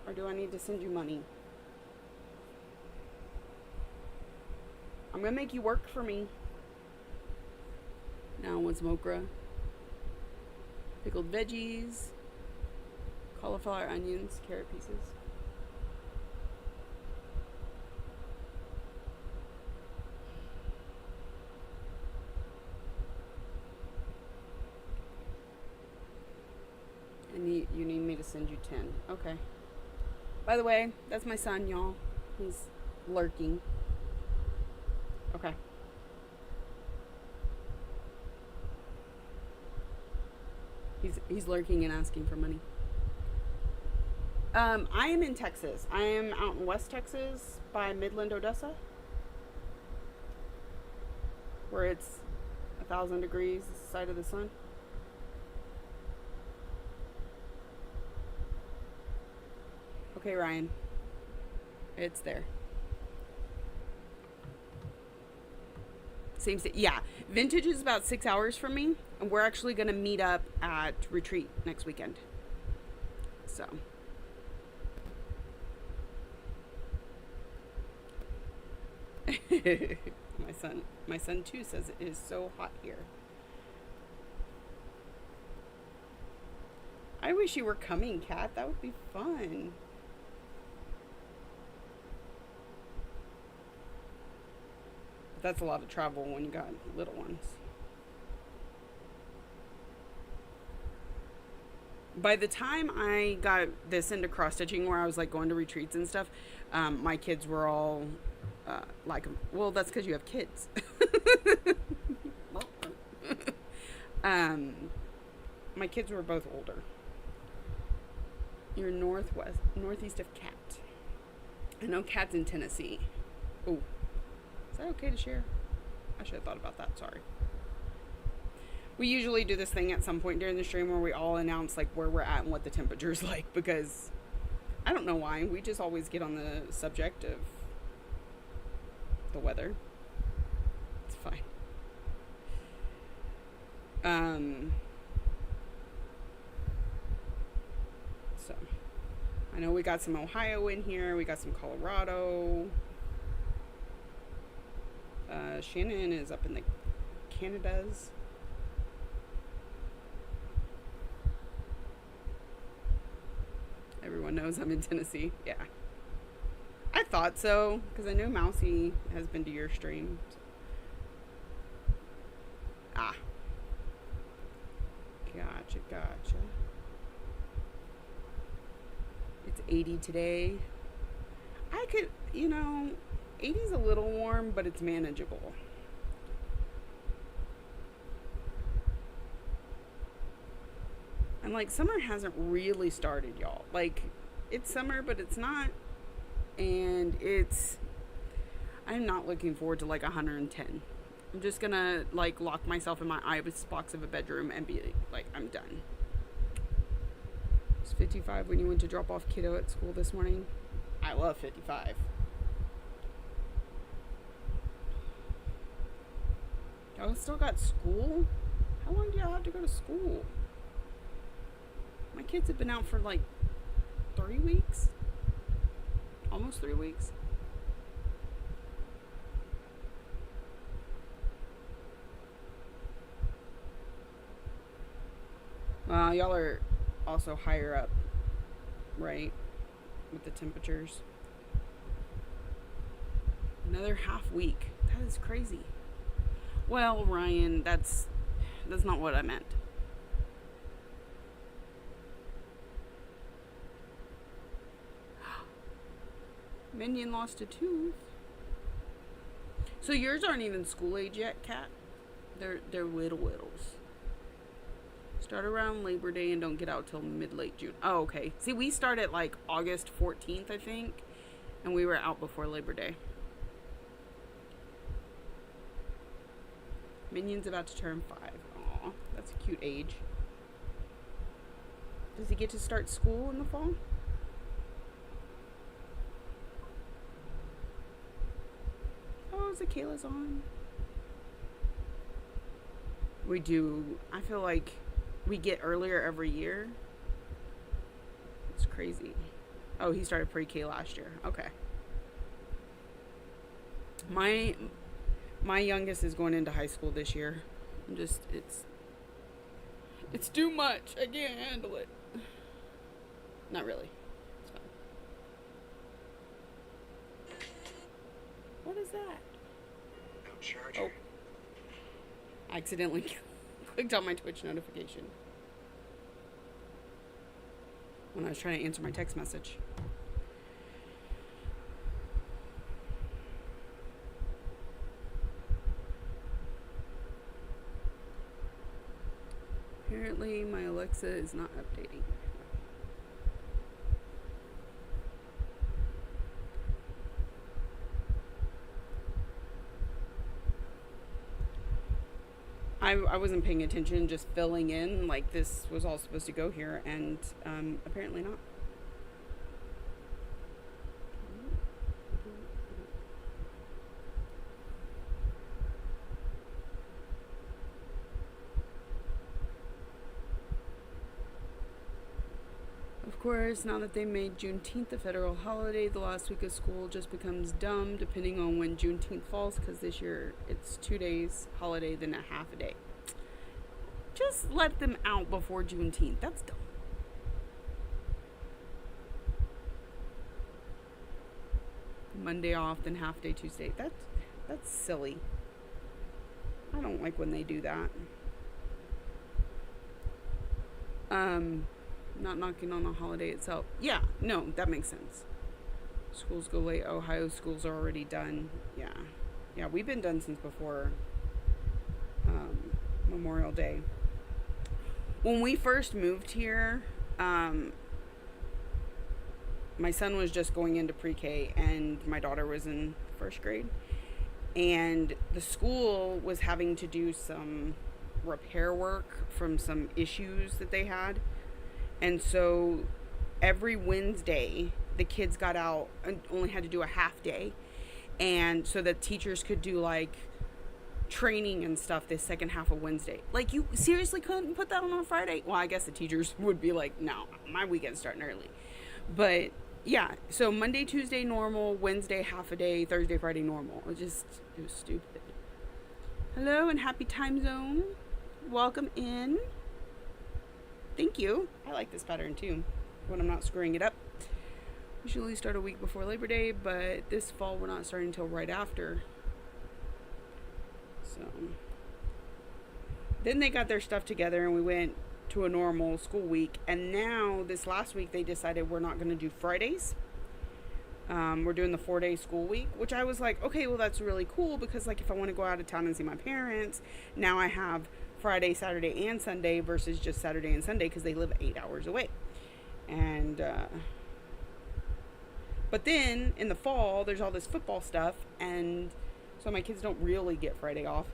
Or do I need to send you money? I'm going to make you work for me. Now I want some okra. Pickled veggies. Cauliflower, onions, carrot pieces. And you need me to send you 10. Okay. By the way, that's my son, y'all. He's lurking. Okay. He's lurking and asking for money. I am in Texas. I am out in West Texas by Midland, Odessa, where it's 1,000 degrees side of the sun. Okay, Ryan. It's there. Same state. Yeah. Vintage is about 6 hours from me, and we're actually going to meet up at Retreat next weekend. So. My son too says it is so hot here. I wish you were coming, Kat. That would be fun. But that's a lot of travel when you got little ones. By the time I got this into cross stitching, where I was like going to retreats and stuff, my kids were all like, well, that's because you have kids. My kids were both older. You're northeast of Kat. I know Kat's in Tennessee. Oh, is that okay to share? I should have thought about that. Sorry. We usually do this thing at some point during the stream where we all announce like where we're at and what the temperature's like, because I don't know why. We just always get on the subject of the weather. It's fine. So I know we got some Ohio in here. We got some Colorado. Shannon is up in the Canadas. Everyone knows I'm in Tennessee. Yeah. I thought so, because I know Mousy has been to your stream. Ah. Gotcha. It's 80 today. I could, 80's a little warm, but it's manageable. And like summer hasn't really started, y'all. Like it's summer, but it's not. And I'm not looking forward to like 110. I'm just gonna like lock myself in my ice box of a bedroom and be like, I'm done. It's 55 when you went to drop off kiddo at school this morning. I love 55. Y'all still got school? How long do y'all have to go to school? My kids have been out for like 3 weeks. Almost 3 weeks. Well, y'all are also higher up, right? With the temperatures. Another half week. That is crazy. Well, Ryan, that's not what I meant. Minion lost a tooth. So yours aren't even school age yet, Kat? They're littles. Start around Labor Day and don't get out till mid-late June. Oh, okay. See, we start at like August 14th, I think. And we were out before Labor Day. Minion's about to turn 5. Aw, that's a cute age. Does he get to start school in the fall? Oh, Zakayla's on. We do. I feel like we get earlier every year. It's crazy. Oh, he started pre-K last year. Okay. My youngest is going into high school this year. It's too much. I can't handle it. Not really. It's fine. What is that? No charger. Oh. I accidentally clicked on my Twitch notification when I was trying to answer my text message. Apparently my Alexa is not updating. I wasn't paying attention, just filling in like this was all supposed to go here, and apparently not. Of course, now that they made Juneteenth a federal holiday, the last week of school just becomes dumb depending on when Juneteenth falls, because this year it's 2 days holiday, then a half a day. Just let them out before Juneteenth. That's dumb. Monday off, then half day Tuesday. That's silly. I don't like when they do that. Not knocking on the holiday itself. Yeah, no, that makes sense. Schools go late. Ohio schools are already done. Yeah, we've been done since before Memorial Day. When we first moved here, my son was just going into pre-K and my daughter was in first grade. And the school was having to do some repair work from some issues that they had. And so every Wednesday, the kids got out and only had to do a half day. And so that teachers could do like training and stuff this second half of Wednesday. Like, you seriously couldn't put that on a Friday? Well, I guess the teachers would be like, no, my weekend's starting early. But yeah, so Monday, Tuesday, normal. Wednesday, half a day. Thursday, Friday, normal. It was stupid. Hello and happy time zone. Welcome in. Thank you. I like this pattern too, when I'm not screwing it up. We usually start a week before Labor Day, but this fall we're not starting until right after. So then they got their stuff together and we went to a normal school week. And now this last week they decided we're not going to do Fridays. We're doing the 4-day school week, which I was like, okay, well, that's really cool, because like if I want to go out of town and see my parents, now I have Friday, Saturday, and Sunday versus just Saturday and Sunday, because they live 8 hours away. And but then in the fall there's all this football stuff, and so my kids don't really get Friday off.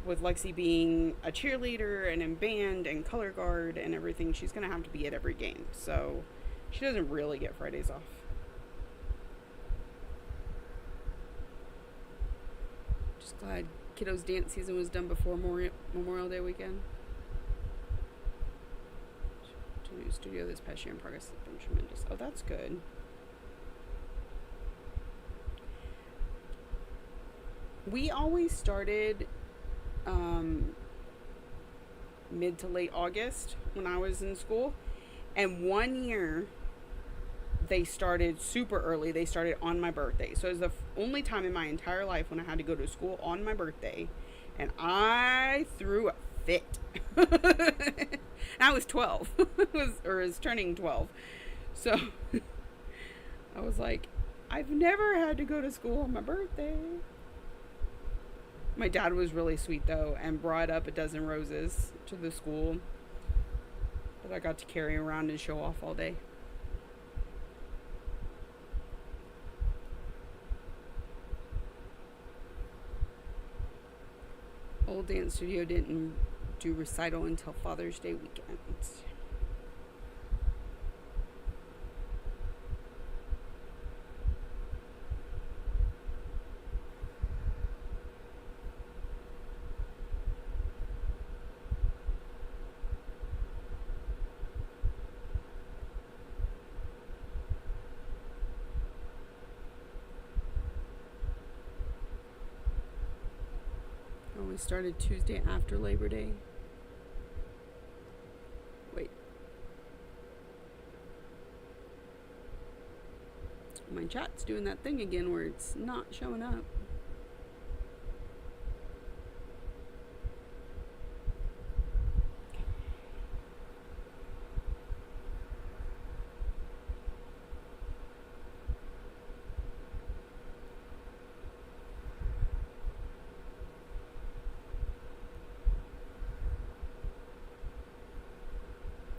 With Lexi being a cheerleader and in band and color guard and everything, she's going to have to be at every game. So she doesn't really get Fridays off. Just glad kiddos' dance season was done before Memorial Day weekend. New studio this past year in progress has been tremendous. Oh, that's good. We always started mid to late August when I was in school, and one year they started super early. They started on my birthday, so it was the only time in my entire life when I had to go to school on my birthday, and I threw a fit. I was 12. I was turning 12, so I was like, I've never had to go to school on my birthday. My dad was really sweet though, and brought up a dozen roses to the school that I got to carry around and show off all day. Old dance studio didn't do recital until Father's Day weekend. We started Tuesday after Labor Day. Wait. My chat's doing that thing again where it's not showing up.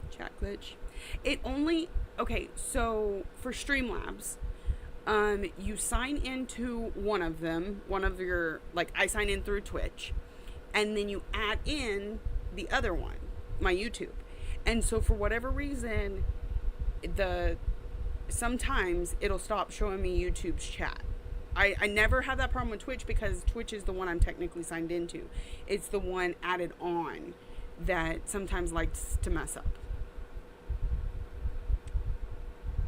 Chat glitch. It only, okay, so for Streamlabs, you sign into one of them, one of your, like I sign in through Twitch, and then you add in the other one, my YouTube. And so for whatever reason, sometimes it'll stop showing me YouTube's chat. I never have that problem with Twitch because Twitch is the one I'm technically signed into. It's the one added on that sometimes likes to mess up.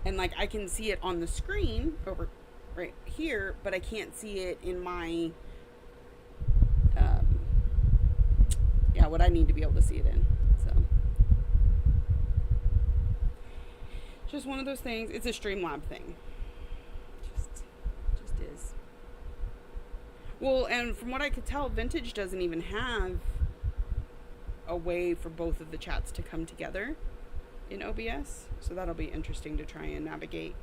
And like I can see it on the screen over right here, but I can't see it in my what I need to be able to see it in. So just one of those things. It's a Streamlab thing. Just is. Well, and from what I could tell, Vintage doesn't even have a way for both of the chats to come together in OBS. So that'll be interesting to try and navigate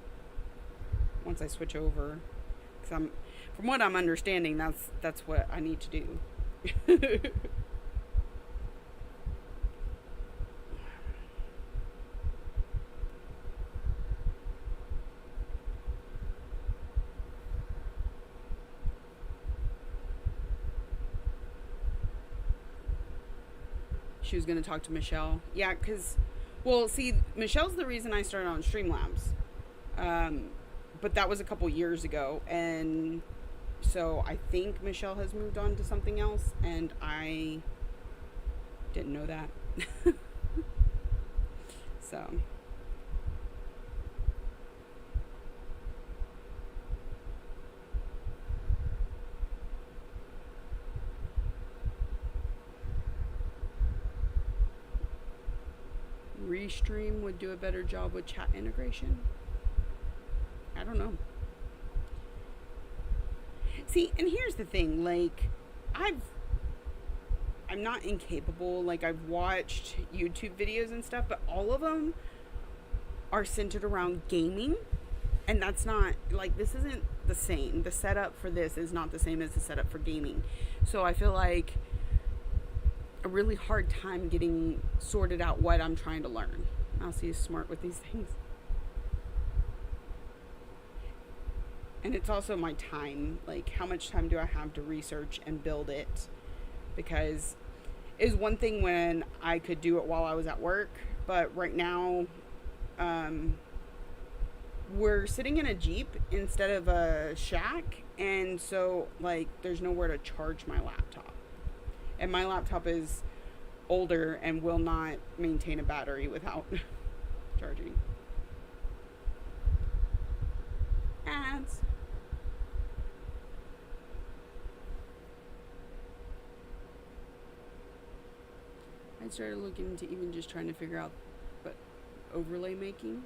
once I switch over. Because from what I'm understanding, that's what I need to do. She was going to talk to Michelle. Yeah, because, well, see, Michelle's the reason I started on Streamlabs. But that was a couple years ago. And so I think Michelle has moved on to something else. And I didn't know that. So. Restream would do a better job with chat integration. I don't know. See, and here's the thing, like, I'm not incapable. Like, I've watched YouTube videos and stuff, but all of them are centered around gaming. And that's not, like, this isn't the same. The setup for this is not the same as the setup for gaming. So I feel like a really hard time getting sorted out what I'm trying to learn. Mousy is smart with these things. And it's also my time. Like, how much time do I have to research and build it? Because it was one thing when I could do it while I was at work. But right now, we're sitting in a Jeep instead of a shack. And so, like, there's nowhere to charge my laptop. And my laptop is older and will not maintain a battery without charging. Ads. I started looking into even just trying to figure out what overlay making.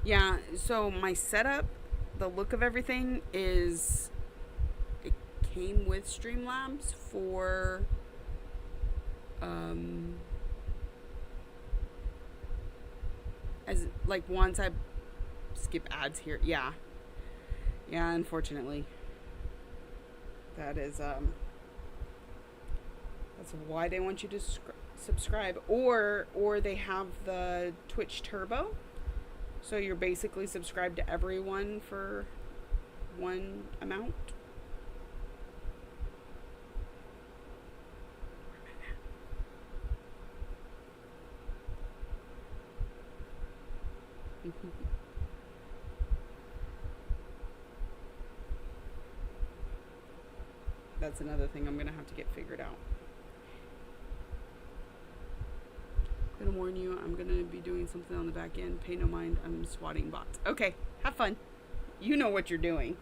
Yeah, so my setup, the look of everything is, it came with Streamlabs for as like once I skip ads here. Yeah, unfortunately that is that's why they want you to subscribe, or they have the Twitch Turbo. So you're basically subscribed to everyone for one amount. That's another thing I'm going to have to get figured out. I'm going to warn you, I'm going to be doing something on the back end. Pay no mind, I'm swatting bots. Okay, have fun. You know what you're doing.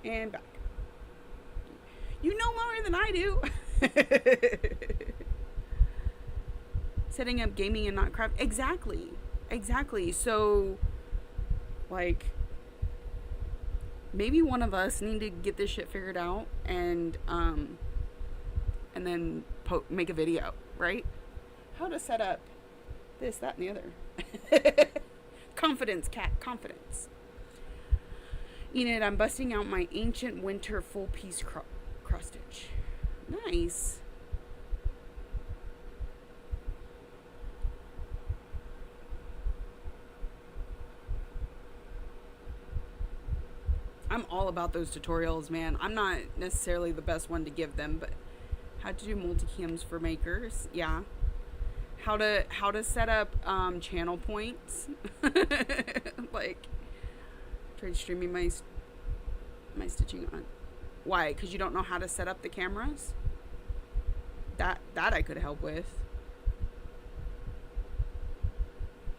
And back. You know more than I do. Setting up gaming and not craft. Exactly. So, like, maybe one of us need to get this shit figured out and then make a video, right? How to set up this, that, and the other. Confidence, cat, confidence. Enid, I'm busting out my ancient winter full piece cross stitch. Nice. I'm all about those tutorials, man. I'm not necessarily the best one to give them, but How to do multicams for makers. Yeah. How to set up channel points. Like, tried streaming my stitching on. Why? Because you don't know how to set up the cameras? That I could help with.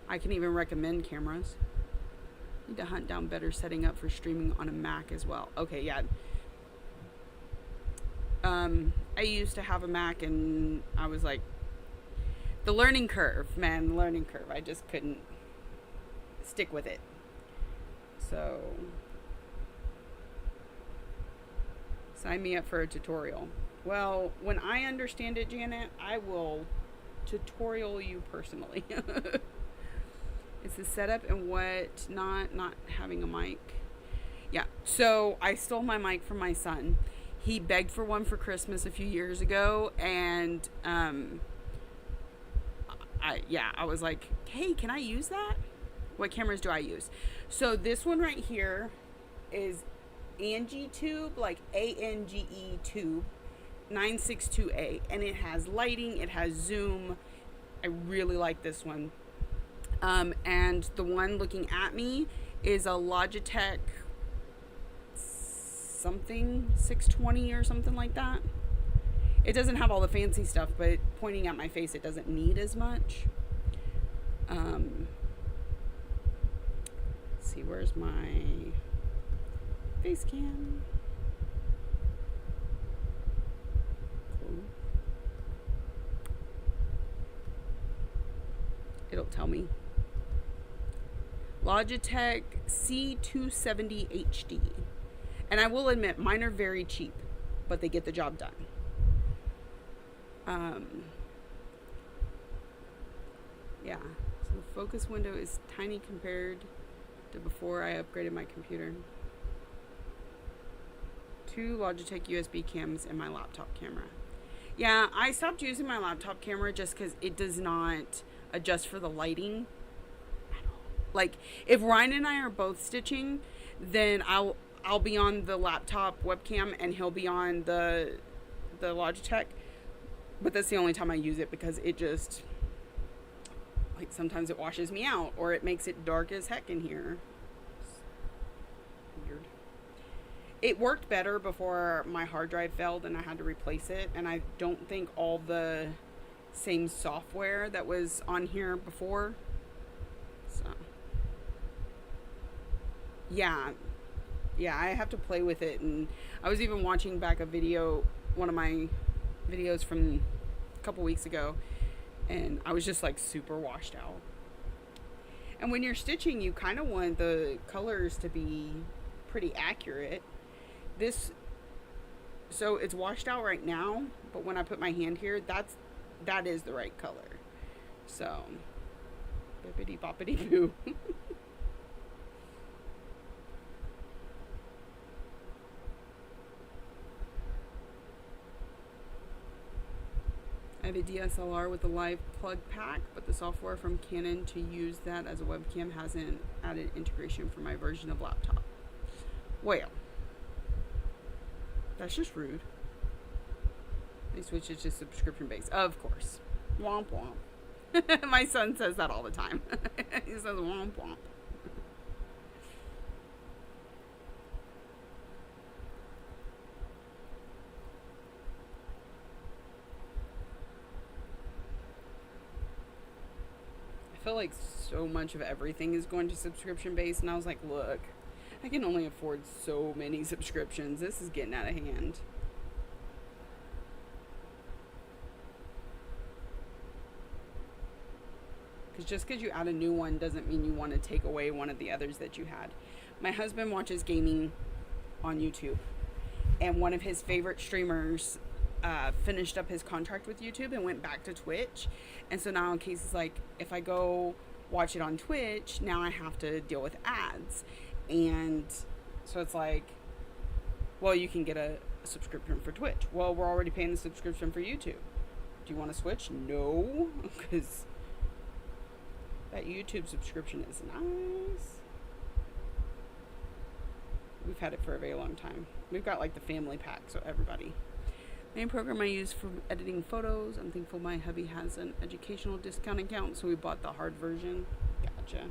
I can even recommend cameras. Need to hunt down better setting up for streaming on a Mac as well. Okay, yeah. I used to have a Mac and I was like, the learning curve, man, learning curve. I just couldn't stick with it. So, sign me up for a tutorial. Well, when I understand it, Janet, I will tutorial you personally. It's the setup and what not having a mic. Yeah, so I stole my mic from my son. He begged for one for Christmas a few years ago, and I was like, hey, can I use that? What cameras do I use? So this one right here is Angie tube, like ANGE tube, 962A, and it has lighting, it has zoom. I really like this one. And the one looking at me is a Logitech something 620 or something like that. It doesn't have all the fancy stuff, but pointing at my face, it doesn't need as much. Let's see, where's my face cam? Cool. It'll tell me. Logitech C270 HD. And I will admit, mine are very cheap, but they get the job done. Yeah, so the focus window is tiny compared to before I upgraded my computer. 2 Logitech USB cams and my laptop camera. Yeah, I stopped using my laptop camera just because it does not adjust for the lighting at all. Like, if Ryan and I are both stitching, then I'll be on the laptop webcam and he'll be on the Logitech. But that's the only time I use it, because it just, like, sometimes it washes me out or it makes it dark as heck in here. It's weird. It worked better before my hard drive failed and I had to replace it. And I don't think all the same software that was on here before. So, yeah, I have to play with it. And I was even watching back a video, one of my videos from a couple weeks ago, and I was just like super washed out. And when you're stitching, you kind of want the colors to be pretty accurate. So it's washed out right now, but when I put my hand here, that is the right color. So, bippity boppity boo. I have a DSLR with a live plug pack, but the software from Canon to use that as a webcam hasn't added integration for my version of laptop. Well, that's just rude. They switch it to subscription based. Of course. Womp womp. My son says that all the time. He says womp womp. I feel like so much of everything is going to subscription based, and I was like, look, I can only afford so many subscriptions. This is getting out of hand. Because just because you add a new one doesn't mean you want to take away one of the others that you had. My husband watches gaming on YouTube, and one of his favorite streamers finished up his contract with YouTube and went back to Twitch. And so now in cases like, if I go watch it on Twitch, now I have to deal with ads. And so it's like, well, you can get a subscription for Twitch. Well, we're already paying the subscription for YouTube. Do you want to switch? No, because that YouTube subscription is nice. We've had it for a very long time. We've got like the family pack, so everybody. Main program I use for editing photos. I'm thankful my hubby has an educational discount account, so we bought the hard version. Gotcha.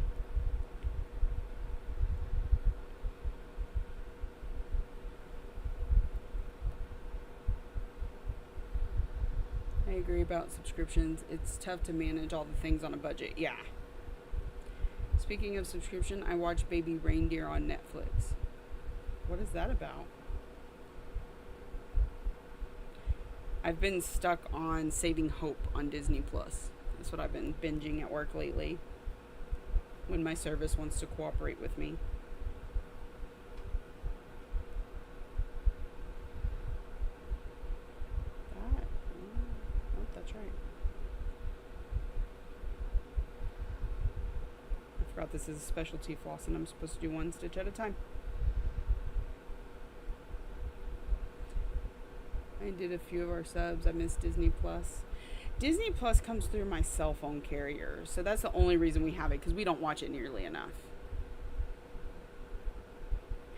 I agree about subscriptions. It's tough to manage all the things on a budget. Yeah. Speaking of subscription, I watched Baby Reindeer on Netflix. What is that about? I've been stuck on Saving Hope on Disney Plus. That's what I've been binging at work lately when my service wants to cooperate with me. Oh, that's right. I forgot this is a specialty floss and I'm supposed to do one stitch at a time. I did a few of our subs. I miss Disney Plus. Disney Plus comes through my cell phone carrier, so that's the only reason we have it, because we don't watch it nearly enough.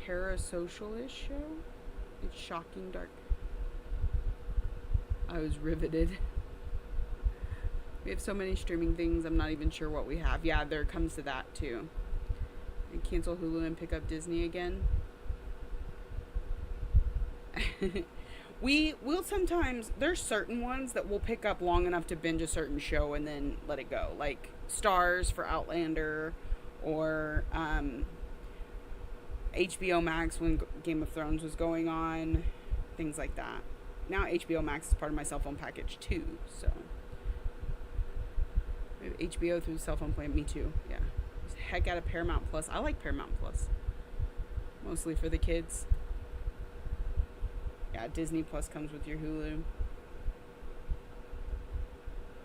Parasocial-ish show? It's shocking dark. I was riveted. We have so many streaming things, I'm not even sure what we have. Yeah, there comes to that too. And cancel Hulu and pick up Disney again. We'll sometimes, there's certain ones that we'll pick up long enough to binge a certain show and then let it go. Like Stars for Outlander, or HBO Max when Game of Thrones was going on, things like that. Now HBO Max is part of my cell phone package too, so. We have HBO through the cell phone plan, me too, yeah. Heck out of Paramount Plus. I like Paramount Plus. Mostly for the kids. Yeah, Disney Plus comes with your Hulu.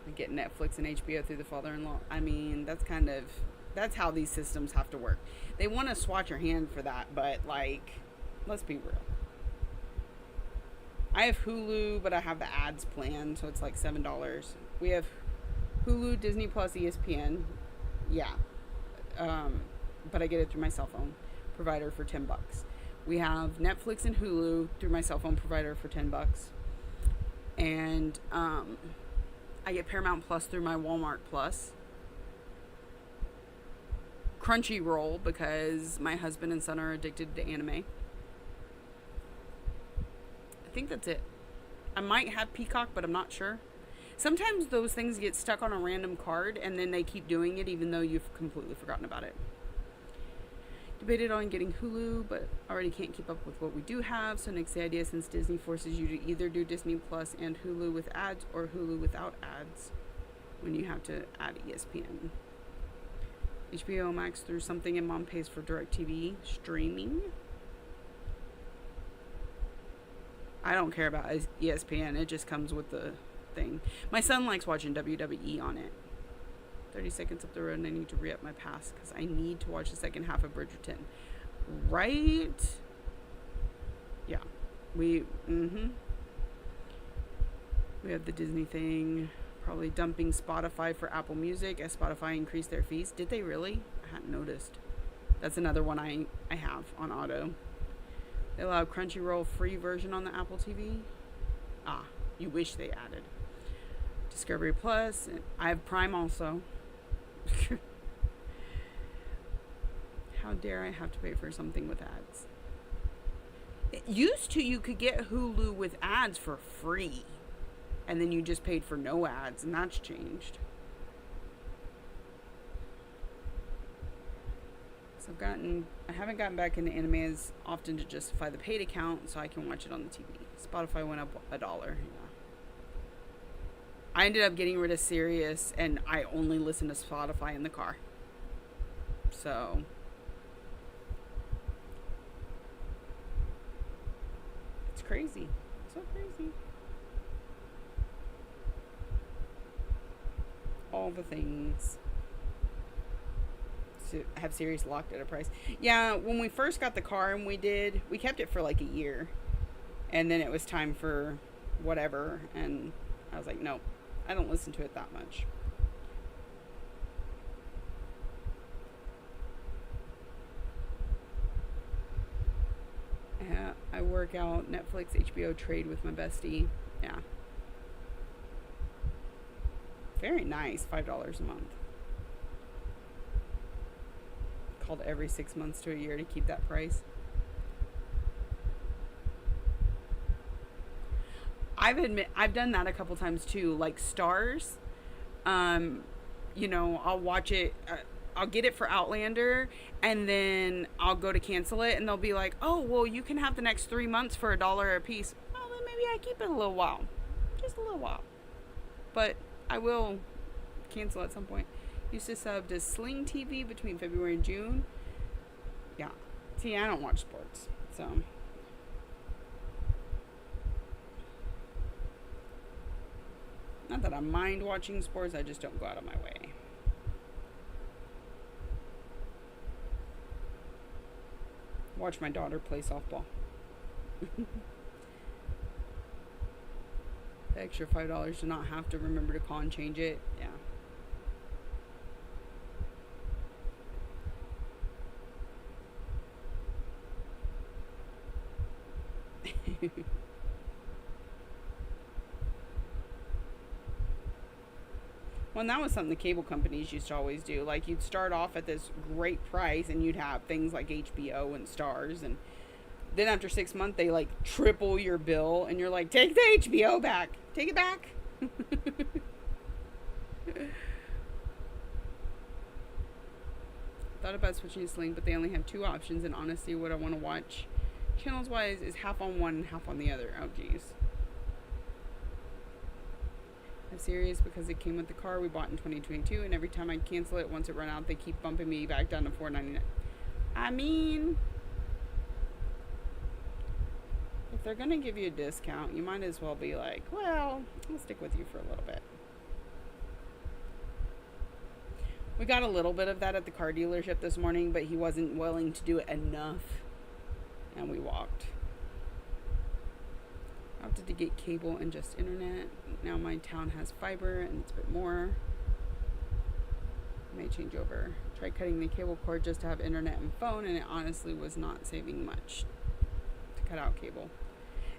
I get Netflix and HBO through the father-in-law. I mean, that's how these systems have to work. They want to swat your hand for that, but like, let's be real. I have Hulu, but I have the ads plan, so it's like $7. We have Hulu, Disney Plus, ESPN. Yeah. But I get it through my cell phone provider for $10. We have Netflix and Hulu through my cell phone provider for $10. And I get Paramount Plus through my Walmart Plus. Crunchyroll, because my husband and son are addicted to anime. I think that's it. I might have Peacock, but I'm not sure. Sometimes those things get stuck on a random card and then they keep doing it even though you've completely forgotten about it. Debated on getting Hulu, but already can't keep up with what we do have. So next the idea, since Disney forces you to either do Disney Plus and Hulu with ads or Hulu without ads when you have to add ESPN. HBO Max through something, and mom pays for DirecTV streaming. I don't care about ESPN. It just comes with the thing. My son likes watching WWE on it. 30 seconds up the road and I need to re-up my pass because I need to watch the second half of Bridgerton. Right? Yeah. We have the Disney thing. Probably dumping Spotify for Apple Music as Spotify increased their fees. Did they really? I hadn't noticed. That's another one I have on auto. They allow Crunchyroll free version on the Apple TV. Ah, you wish they added. Discovery Plus. I have Prime also. How dare I have to pay for something with ads? It used to, you could get Hulu with ads for free. And then you just paid for no ads, and that's changed. So I haven't gotten back into anime as often to justify the paid account, so I can watch it on the TV. Spotify went up $1. Yeah. I ended up getting rid of Sirius, and I only listen to Spotify in the car. So it's crazy. So crazy. All the things. To have Sirius locked at a price. Yeah, when we first got the car and we kept it for like a year. And then it was time for whatever. And I was like, nope, I don't listen to it that much. I work out Netflix, HBO trade with my bestie. Yeah. Very nice. $5 a month. Called every 6 months to a year to keep that price. I've done that a couple times too, like Stars. I'll watch it. I'll get it for Outlander, and then I'll go to cancel it, and they'll be like, "Oh, well, you can have the next 3 months for $1 a piece." Well, then maybe I keep it a little while, just a little while. But I will cancel at some point. Used to sub to Sling TV between February and June. Yeah. See, I don't watch sports, so. Not that I mind watching sports, I just don't go out of my way. Watch my daughter play softball. The extra $5 to not have to remember to call and change it. Yeah. Well, and that was something the cable companies used to always do. Like, you'd start off at this great price, and you'd have things like HBO and Stars, and then after 6 months, they, like, triple your bill, and you're like, take the HBO back. Take it back. Thought about switching to Sling, but they only have 2 options, and honestly, what I want to watch channels-wise is half on one and half on the other. Oh, geez. I'm serious because it came with the car we bought in 2022, and every time I cancel it, once it run out, they keep bumping me back down to $4.99. I mean, if they're gonna give you a discount, you might as well be like, well, I'll stick with you for a little bit. We got a little bit of that at the car dealership this morning, but he wasn't willing to do it enough, and we walked. I opted to get cable and just internet. Now my town has fiber and it's a bit more. I may change over. Tried cutting the cable cord just to have internet and phone, and it honestly was not saving much to cut out cable.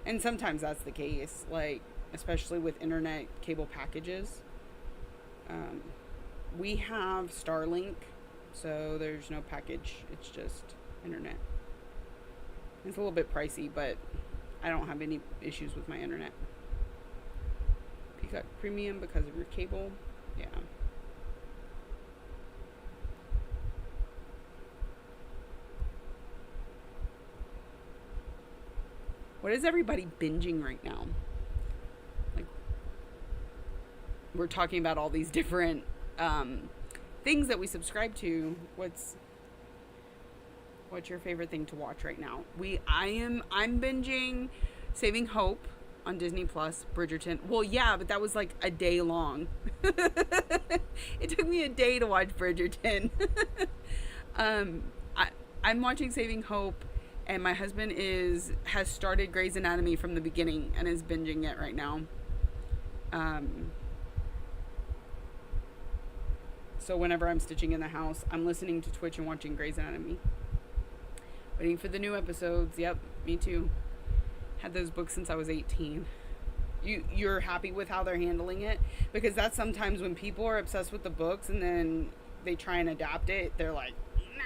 And sometimes that's the case, like, especially with internet cable packages. We have Starlink, so there's no package. It's just internet. It's a little bit pricey, but I don't have any issues with my internet. Peacock Premium because of your cable. Yeah. What is everybody binging right now? Like, we're talking about all these different things that we subscribe to. What's your favorite thing to watch right now? I'm binging Saving Hope on Disney Plus, Bridgerton. Well, yeah, but that was like a day long. It took me a day to watch Bridgerton. I'm watching Saving Hope, and my husband has started Grey's Anatomy from the beginning and is binging it right now. So whenever I'm stitching in the house, I'm listening to Twitch and watching Grey's Anatomy. Waiting for the new episodes. Yep, me too. Had those books since I was 18. You're happy with how they're handling it? Because that's sometimes when people are obsessed with the books and then they try and adapt it, they're like, nah.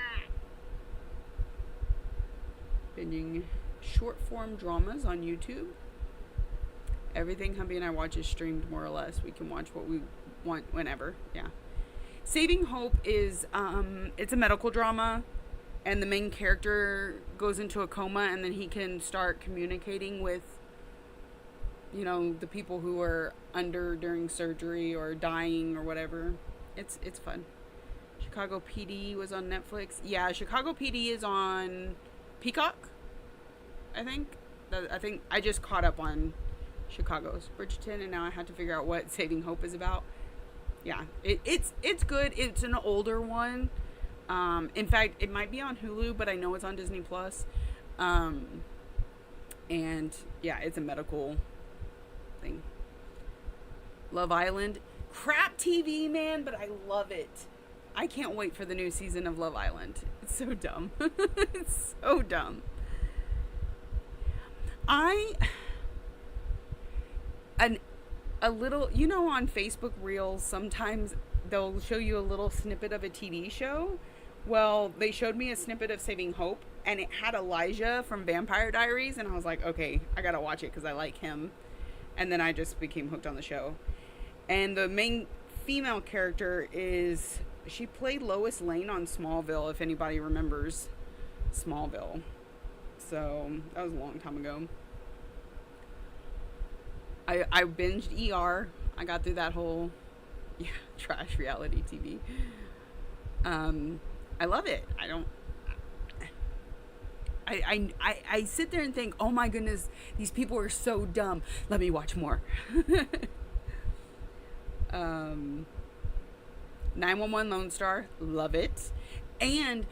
Binging short form dramas on YouTube. Everything hubby and I watch is streamed more or less. We can watch what we want whenever. Yeah. Saving Hope is it's a medical drama, and the main character goes into a coma, and then he can start communicating with, the people who are under during surgery or dying or whatever. It's fun. Chicago PD was on Netflix. Yeah, Chicago PD is on Peacock, I think. I just caught up on Chicago's Bridgerton, and now I have to figure out what Saving Hope is about. Yeah, it's good. It's an older one. In fact, it might be on Hulu, but I know it's on Disney Plus. And yeah, it's a medical thing. Love Island. Crap TV, man, but I love it. I can't wait for the new season of Love Island. It's so dumb. It's so dumb. a little, on Facebook Reels, sometimes they'll show you a little snippet of a TV show. Well, they showed me a snippet of Saving Hope, and it had Elijah from Vampire Diaries, and I was like, okay, I gotta watch it because I like him. And then I just became hooked on the show. And the main female character she played Lois Lane on Smallville, if anybody remembers Smallville. So, that was a long time ago. I binged ER. I got through that whole trash reality TV. I love it. I sit there and think, oh my goodness, these people are so dumb. Let me watch more. 911 Lone Star, love it. And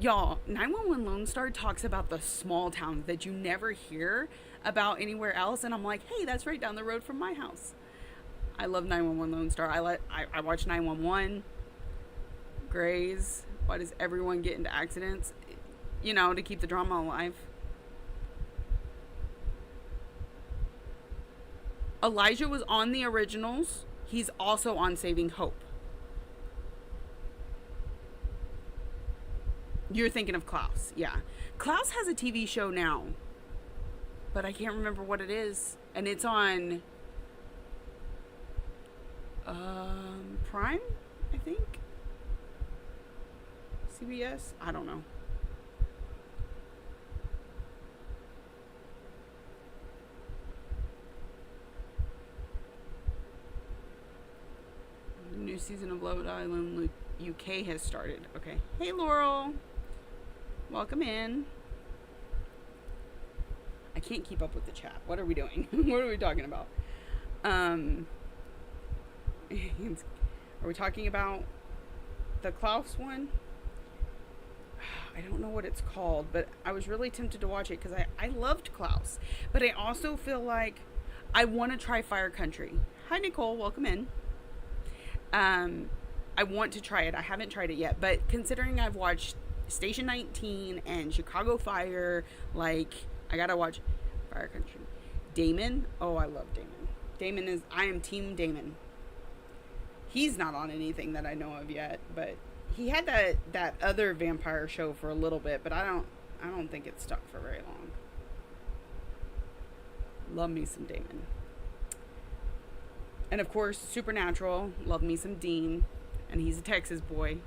y'all, 911 Lone Star talks about the small towns that you never hear about anywhere else, and I'm like, hey, that's right down the road from my house. I love 911 Lone Star. I watch 911, Grey's. Why does everyone get into accidents? To keep the drama alive. Elijah was on the originals. He's also on Saving Hope. You're thinking of Klaus. Yeah. Klaus has a TV show now, but I can't remember what it is. And it's on Prime, I think. CBS? I don't know. The new season of Love Island UK has started. Okay. Hey, Laurel. Welcome in. I can't keep up with the chat. What are we doing? What are we talking about? Are we talking about the Klaus one? I don't know what it's called, but I was really tempted to watch it because I loved Klaus. But I also feel like I want to try Fire Country. Hi, Nicole. Welcome in. I want to try it. I haven't tried it yet, but considering I've watched Station 19 and Chicago Fire, I gotta watch Fire Country. Damon. Oh, I love Damon. I am Team Damon. He's not on anything that I know of yet, but he had that other vampire show for a little bit, but I don't think it stuck for very long. Love me some Damon. And of course, Supernatural. Love me some Dean. And he's a Texas boy.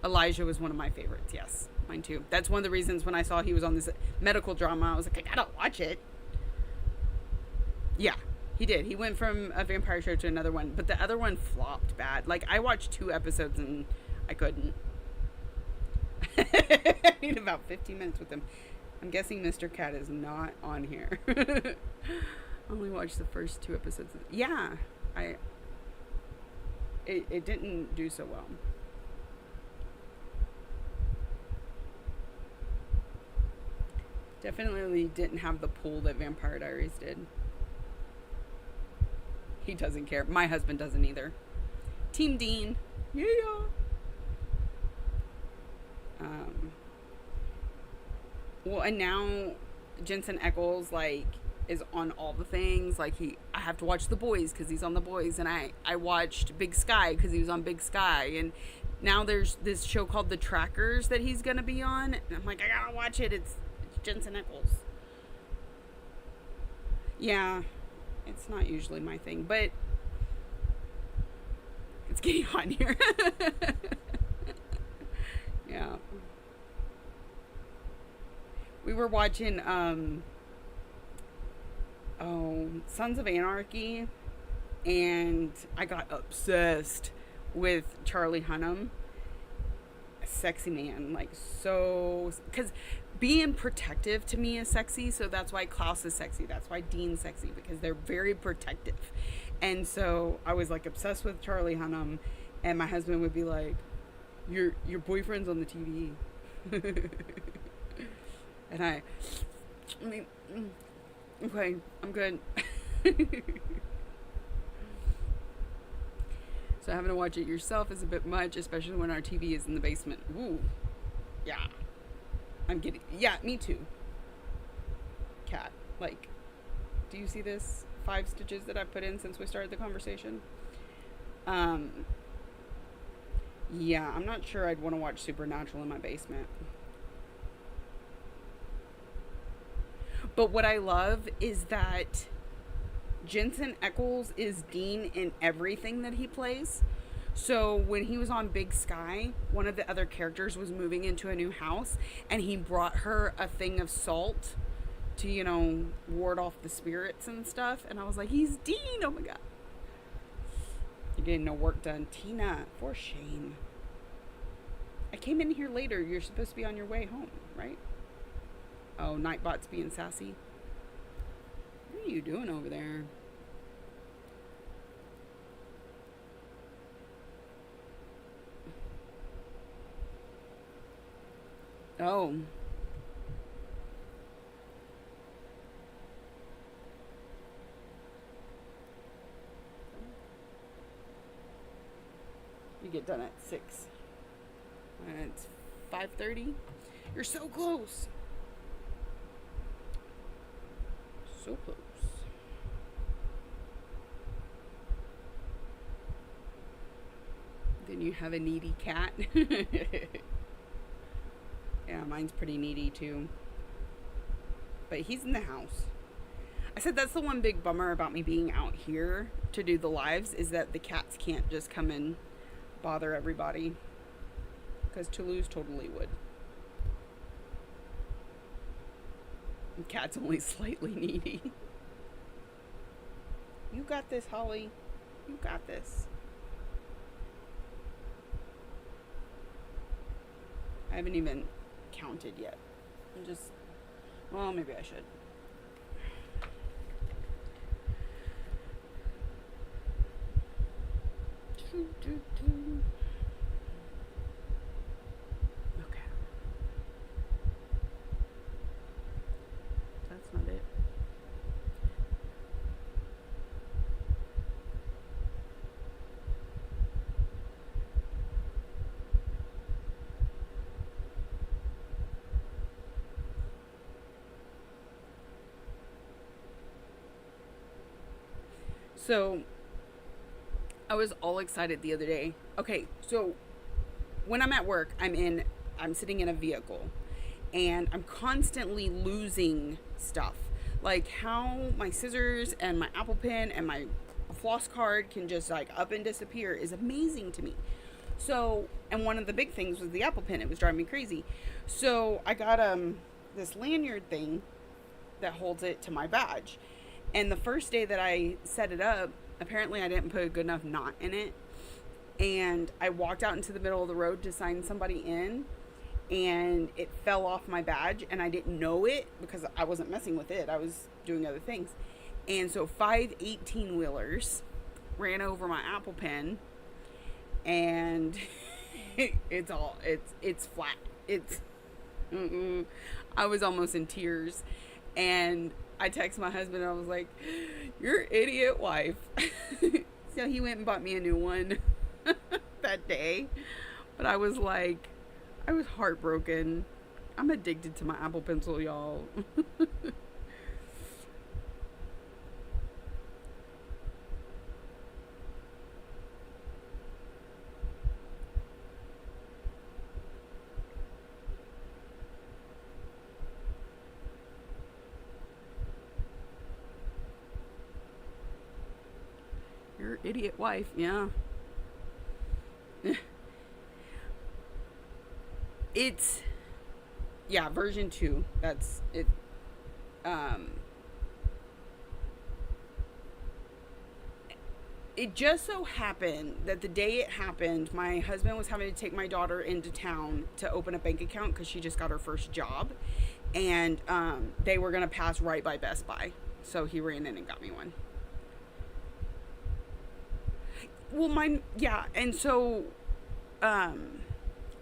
Elijah was one of my favorites. Yes, mine too. That's one of the reasons when I saw he was on this medical drama, I was like, I gotta watch it. Yeah, he did. He went from a vampire show to another one, but the other one flopped bad. I watched 2 episodes and I couldn't. I need about 15 minutes with him. I'm guessing Mr. Cat is not on here. I only watched the first 2 episodes. Yeah, it didn't do so well. Definitely didn't have the pull that Vampire Diaries did. He doesn't care. My husband doesn't either. Team Dean. Yeah. Well, and now Jensen Ackles is on all the things. I have to watch The Boys because he's on The Boys, and I watched Big Sky because he was on Big Sky, and now there's this show called The Trackers that he's gonna be on, and I'm like, I gotta watch it. It's Jensen Ackles. Yeah, it's not usually my thing, but it's getting hot in here. Yeah. We were watching Sons of Anarchy, and I got obsessed with Charlie Hunnam. A sexy man, because being protective to me is sexy, so that's why Klaus is sexy. That's why Dean's sexy, because they're very protective. And so I was obsessed with Charlie Hunnam, and my husband would be like, your boyfriend's on the TV. And I mean, okay, I'm good. So having to watch it yourself is a bit much, especially when our TV is in the basement. Ooh, yeah. Yeah, me too. Cat, do you see this? 5 stitches that I've put in since we started the conversation. Yeah, I'm not sure I'd want to watch Supernatural in my basement. But what I love is that Jensen Ackles is Dean in everything that he plays. So when he was on Big Sky, one of the other characters was moving into a new house, and he brought her a thing of salt to, you know, ward off the spirits and stuff. And I was like, he's Dean. Oh my God. You're getting no work done. Tina, for shame. I came in here later. You're supposed to be on your way home, right? Oh, Nightbot's being sassy. What are you doing over there? Oh. You get done at 6. And it's 5:30. You're so close. So close. Then you have a needy cat. Yeah, mine's pretty needy too. But he's in the house. I said that's the one big bummer about me being out here to do the lives, is that the cats can't just come and bother everybody. Because Toulouse totally would. The cat's only slightly needy. You got this, Holly. You got this. I haven't even counted yet. I'm just, well, maybe I should. Okay. That's not it. So, I was all excited the other day. Okay, so when I'm at work, I'm sitting in a vehicle, and I'm constantly losing stuff. Like how my scissors and my Apple Pen and my floss card can just like up and disappear is amazing to me. So, and one of the big things was the Apple Pen. It was driving me crazy. So I got this lanyard thing that holds it to my badge. And the first day that I set it up, apparently I didn't put a good enough knot in it. And I walked out into the middle of the road to sign somebody in, and it fell off my badge, and I didn't know it because I wasn't messing with it. I was doing other things. And so 5 18-wheelers ran over my Apple Pen, and it's flat. I was almost in tears. And I texted my husband, and I was like, "Your idiot wife." So he went and bought me a new one that day. But I was like, I was heartbroken. I'm addicted to my Apple Pencil, y'all. Your idiot wife, yeah. It's, yeah, version 2. That's it. It just so happened that the day it happened, my husband was having to take my daughter into town to open a bank account because she just got her first job. And they were going to pass right by Best Buy. So he ran in and got me one. Well, yeah, and so, I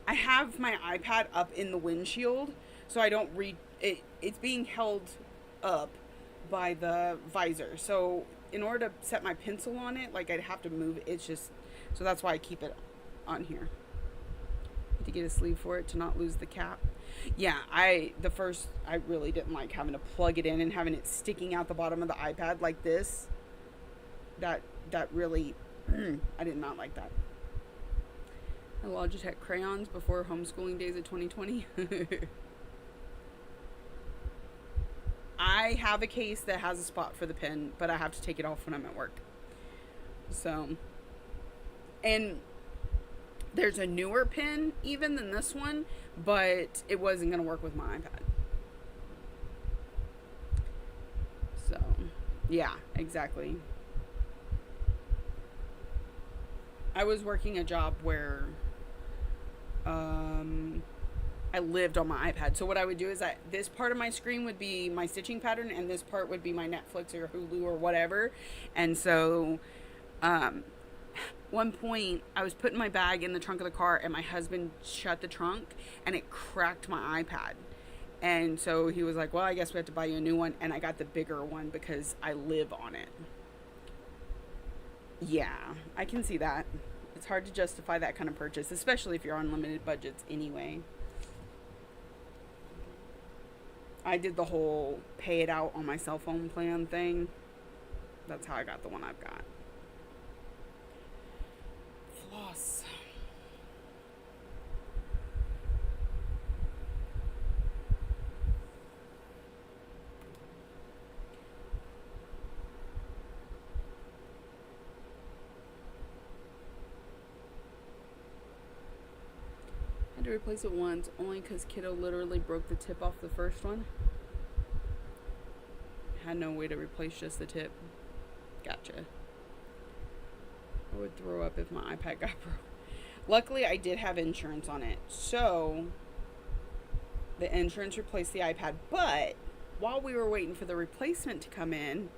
have my iPad up in the windshield, so I don't read it. It's being held up by the visor, so in order to set my pencil on it, like, I'd have to move it. It's just, so that's why I keep it on here. To get a sleeve for it to not lose the cap. Yeah, I really didn't like having to plug it in and having it sticking out the bottom of the iPad like this. That really, I did not like that. A Logitech crayons before homeschooling days of 2020. I have a case that has a spot for the pen, but I have to take it off when I'm at work. So, and there's a newer pen even than this one, but it wasn't going to work with my iPad. So, yeah, exactly. I was working a job where I lived on my iPad. So what I would do is this part of my screen would be my stitching pattern, and this part would be my Netflix or Hulu or whatever. And so, one point I was putting my bag in the trunk of the car, and my husband shut the trunk, and it cracked my iPad. And so he was like, "Well, I guess we have to buy you a new one." And I got the bigger one because I live on it. Yeah, I can see that. It's hard to justify that kind of purchase, especially if you're on limited budgets anyway. I did the whole pay it out on my cell phone plan thing. That's how I got the one I've got. Floss. Had to replace it once, only because kiddo literally broke the tip off the first one. Had no way to replace just the tip. Gotcha. I would throw up if my iPad got broke. Luckily, I did have insurance on it, so the insurance replaced the iPad. But while we were waiting for the replacement to come in,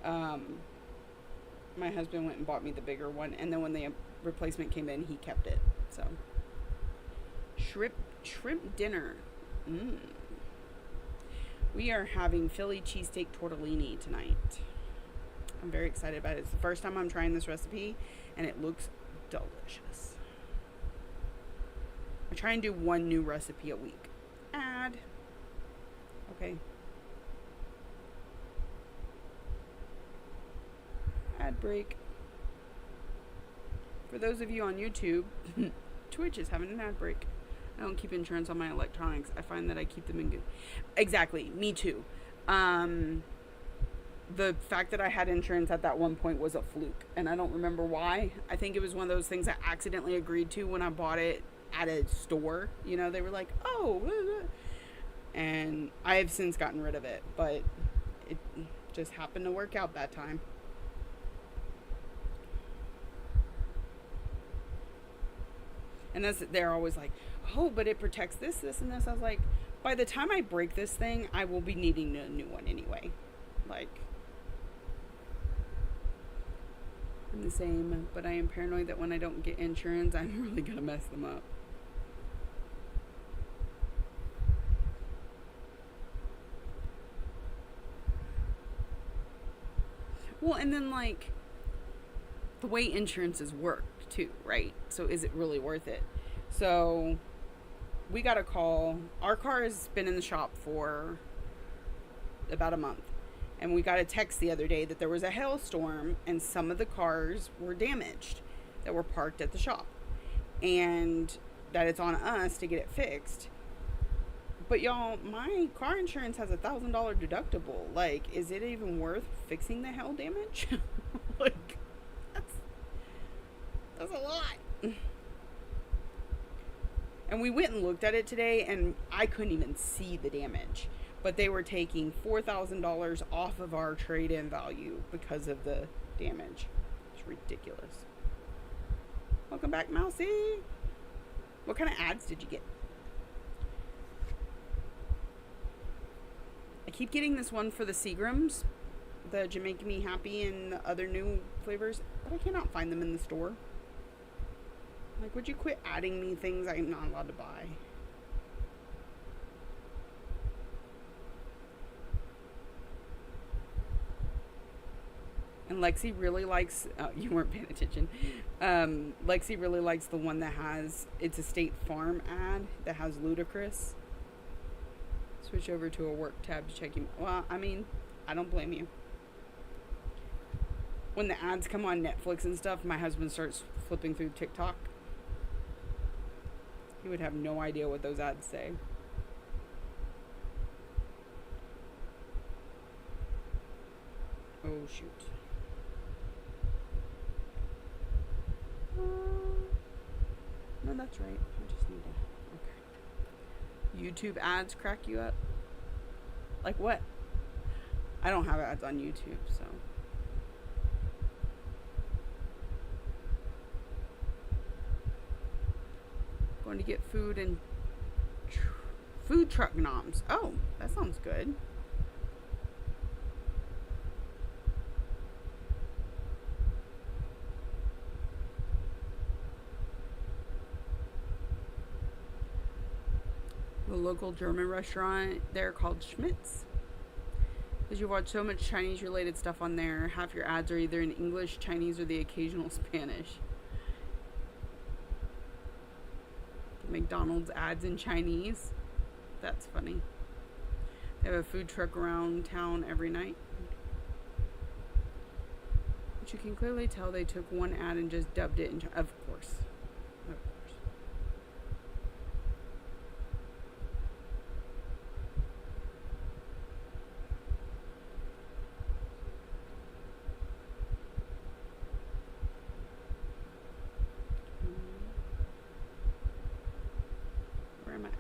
my husband went and bought me the bigger one, and then when the replacement came in, he kept it. So, shrimp dinner. We are having Philly cheesesteak tortellini tonight. I'm very excited about it. It's the first time I'm trying this recipe, and it looks delicious. I try and do one new recipe a week. Ad. Okay. Ad break. For those of you on YouTube, Twitch is having an ad break. I don't keep insurance on my electronics. I find that I keep them in good... Exactly. Me too. The fact that I had insurance at that one point was a fluke, and I don't remember why. I think it was one of those things I accidentally agreed to when I bought it at a store. You know, they were like, "Oh," and I have since gotten rid of it, but it just happened to work out that time. And they're always like, "Oh, but it protects this, and this." I was like, by the time I break this thing, I will be needing a new one anyway. Like, I'm the same, but I am paranoid that when I don't get insurance, I'm really going to mess them up. Well, and then, like, the way insurances work, too, right? So is it really worth it? So we got a call. Our car has been in the shop for about a month, and we got a text the other day that there was a hailstorm and some of the cars were damaged that were parked at the shop, and that it's on us to get it fixed. But y'all, my car insurance has $1,000 deductible. Like, is it even worth fixing the hail damage? Like, that's a lot. And we went and looked at it today, and I couldn't even see the damage. But they were taking $4,000 off of our trade-in value because of the damage. It's ridiculous. Welcome back, Mousy. What kind of ads did you get? I keep getting this one for the Seagrams, the Jamaica Me Happy and the other new flavors, but I cannot find them in the store. Like, would you quit adding me things I'm not allowed to buy? And Lexi really likes, you weren't paying attention. Lexi really likes the one that has, it's a State Farm ad that has Ludacris. Switch over to a work tab to check him. Well, I mean, I don't blame you. when the ads come on Netflix and stuff, my husband starts flipping through TikTok. He would have no idea what those ads say. Oh, shoot. No, that's right. I just need to... Okay. YouTube ads crack you up? Like what? I don't have ads on YouTube, so... Going to get food and... food truck noms. Oh, that sounds good. The local German restaurant there called Schmitz. Because you watch so much Chinese related stuff on there, half your ads are either in English, Chinese, or the occasional Spanish. McDonald's ads in Chinese. That's funny. They have a food truck around town every night. But you can clearly tell they took one ad and just dubbed it in Chinese. Of course. Of course. Where am I at?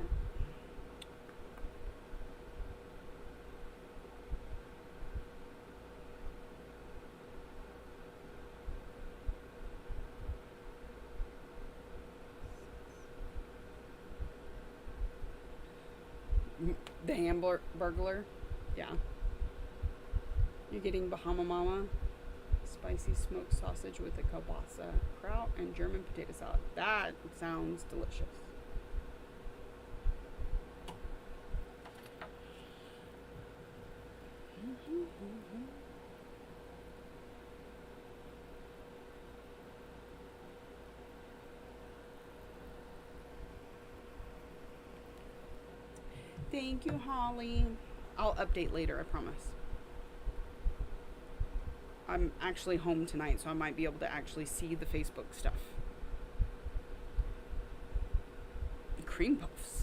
The Hamburglar. Yeah. You're getting Bahama Mama. Spicy smoked sausage with a kielbasa, kraut, and German potato salad. That sounds delicious. Thank you, Holly. I'll update later, I promise. I'm actually home tonight, so I might be able to actually see the Facebook stuff. Cream puffs.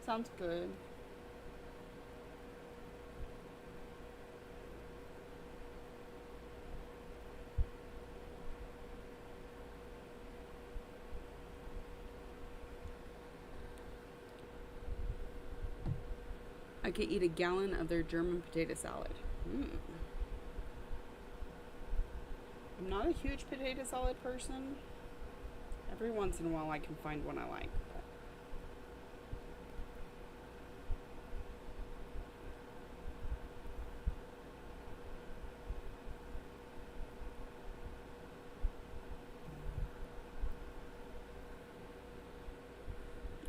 Sounds good. I could eat a gallon of their German potato salad. I'm not a huge potato salad person. Every once in a while I can find one I like.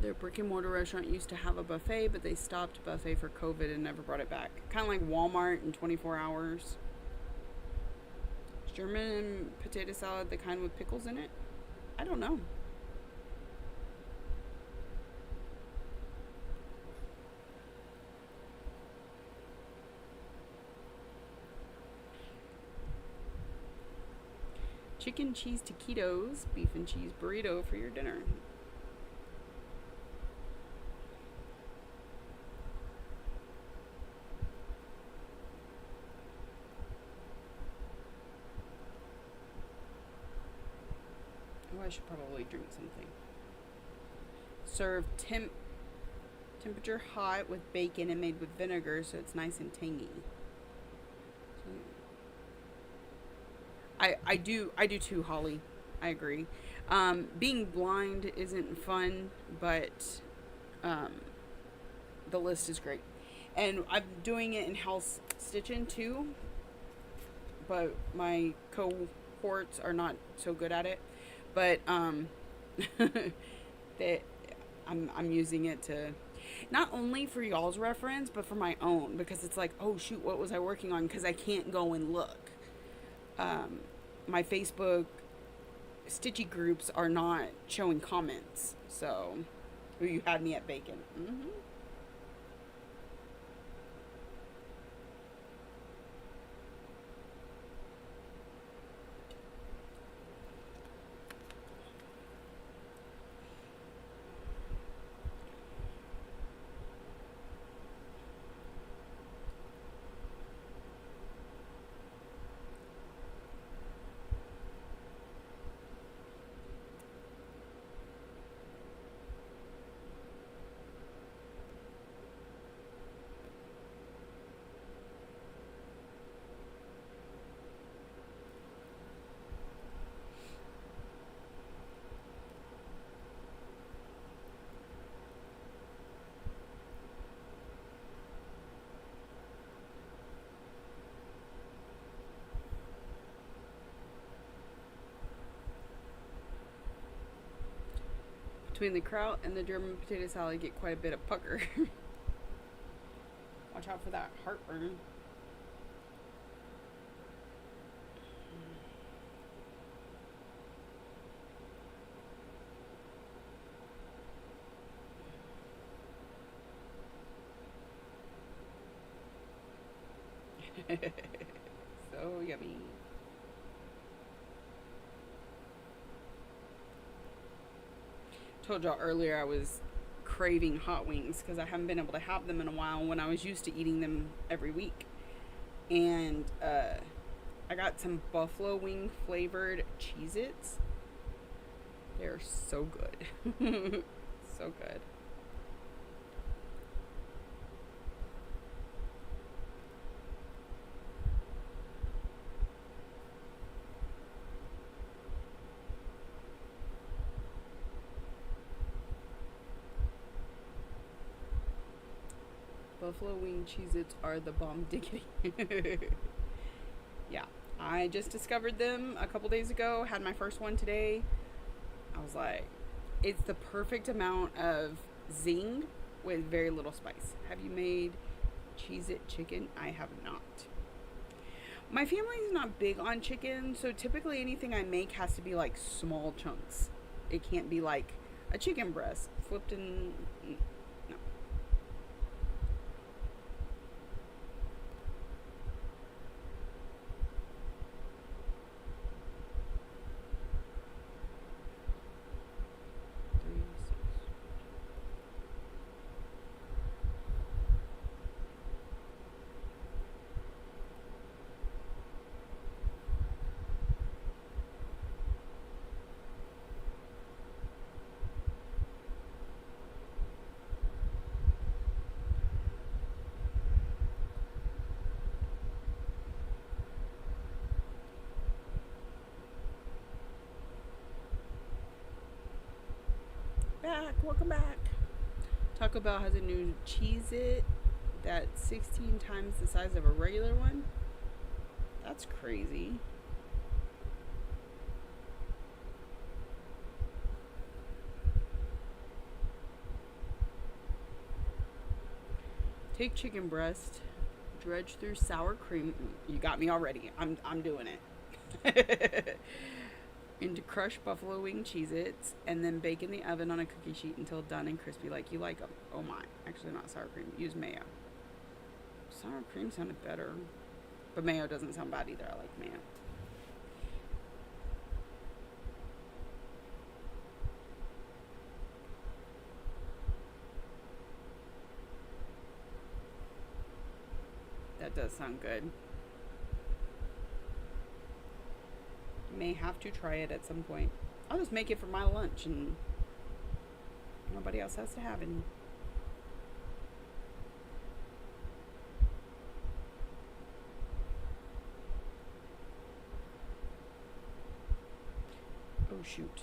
Their brick and mortar restaurant used to have a buffet, but they stopped buffet for COVID and never brought it back. Kind of like Walmart in 24 hours. Is German potato salad the kind with pickles in it? I don't know. Chicken cheese taquitos, beef and cheese burrito for your dinner. I should probably drink something. Serve temperature hot with bacon and made with vinegar, so it's nice and tangy. I do too, Holly. I agree. Being blind isn't fun, but the list is great. And I'm doing it in house stitching too, but my cohorts are not so good at it. But I'm using it to, Not only for y'all's reference, but for my own, because it's like, oh shoot, what was I working on? Because I can't go and look. My Facebook stitchy groups are not showing comments. So, you had me at bacon. Mm-hmm. Between the kraut and the German potato salad, get quite a bit of pucker. Watch out for that heartburn. So yummy. Told y'all earlier I was craving hot wings because I haven't been able to have them in a while when I was used to eating them every week. And I got some buffalo wing flavored Cheez-Its. They're so good. So good. Buffalo wing Cheez-Its are the bomb diggity. Yeah, I just discovered them a couple days ago. Had my first one today. I was like, it's the perfect amount of zing with very little spice. Have you made Cheez-It chicken? I have not. My family is not big on chicken, so typically anything I make has to be like small chunks. It can't be like a chicken breast flipped in. No. Back, welcome back. Taco Bell has a new Cheez-It that's 16 times the size of a regular one. That's crazy. Take chicken breast, dredge through sour cream. You got me already. I'm doing it. Into crushed buffalo wing Cheez-Its, and then bake in the oven on a cookie sheet until done and crispy like you like them. Oh my. Actually, not sour cream. Use mayo. Sour cream sounded better. But mayo doesn't sound bad either. I like mayo. That does sound good. May have to try it at some point. I'll just make it for my lunch and nobody else has to have any. Oh shoot.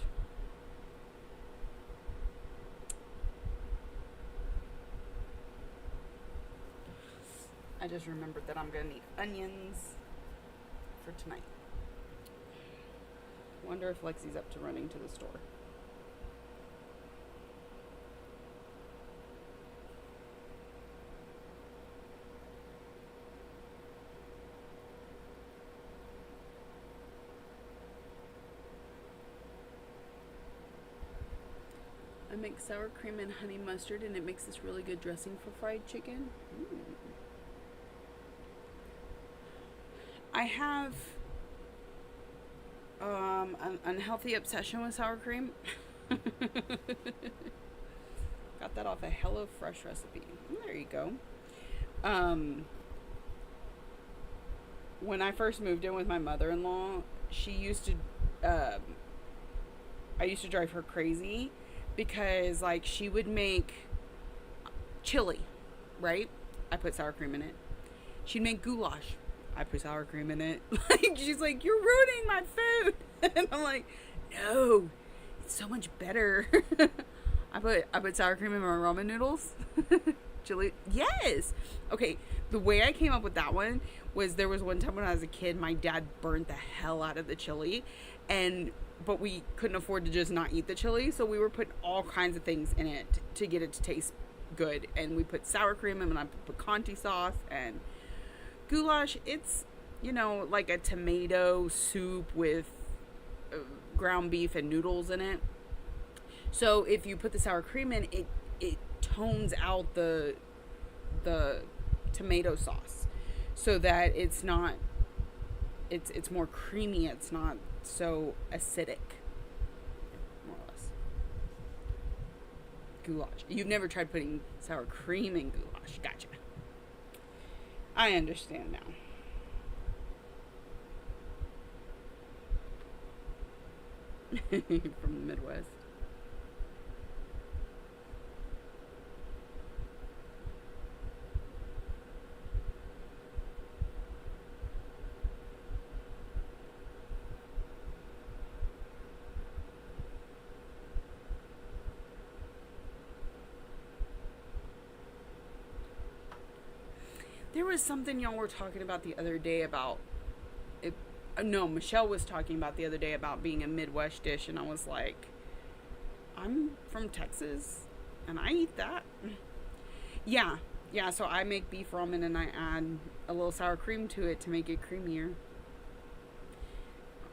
I just remembered that I'm gonna need onions for tonight. Wonder if Lexi's up to running to the store. make sour cream and honey mustard, and it makes this really good dressing for fried chicken. I have an unhealthy obsession with sour cream. Got that off a HelloFresh recipe. There you go. When I first moved in with my mother-in-law, she used to, I used to drive her crazy because, like, she would make chili, right? I put sour cream in it. She'd make goulash. I put sour cream in it. Like, she's like, you're ruining my food. And I'm like, no, it's so much better. I put sour cream in my ramen noodles. Chili. Yes. Okay. The way I came up with that one was there was one time when I was a kid, my dad burnt the hell out of the chili, but we couldn't afford to just not eat the chili, so we were putting all kinds of things in it to get it to taste good. And we put sour cream in, and I put picante sauce and goulash. It's, like a tomato soup with ground beef and noodles in it. So if you put the sour cream in, it tones out the tomato sauce so that it's not, it's more creamy. It's not so acidic, more or less. Goulash. You've never tried putting sour cream in goulash. Gotcha. I understand now. From the Midwest. There was something y'all were talking about the other day about it. No, Michelle was talking about the other day about being a Midwest dish, and I was like, I'm from Texas, and I eat that. Yeah, so I make beef ramen, and I add a little sour cream to it to make it creamier.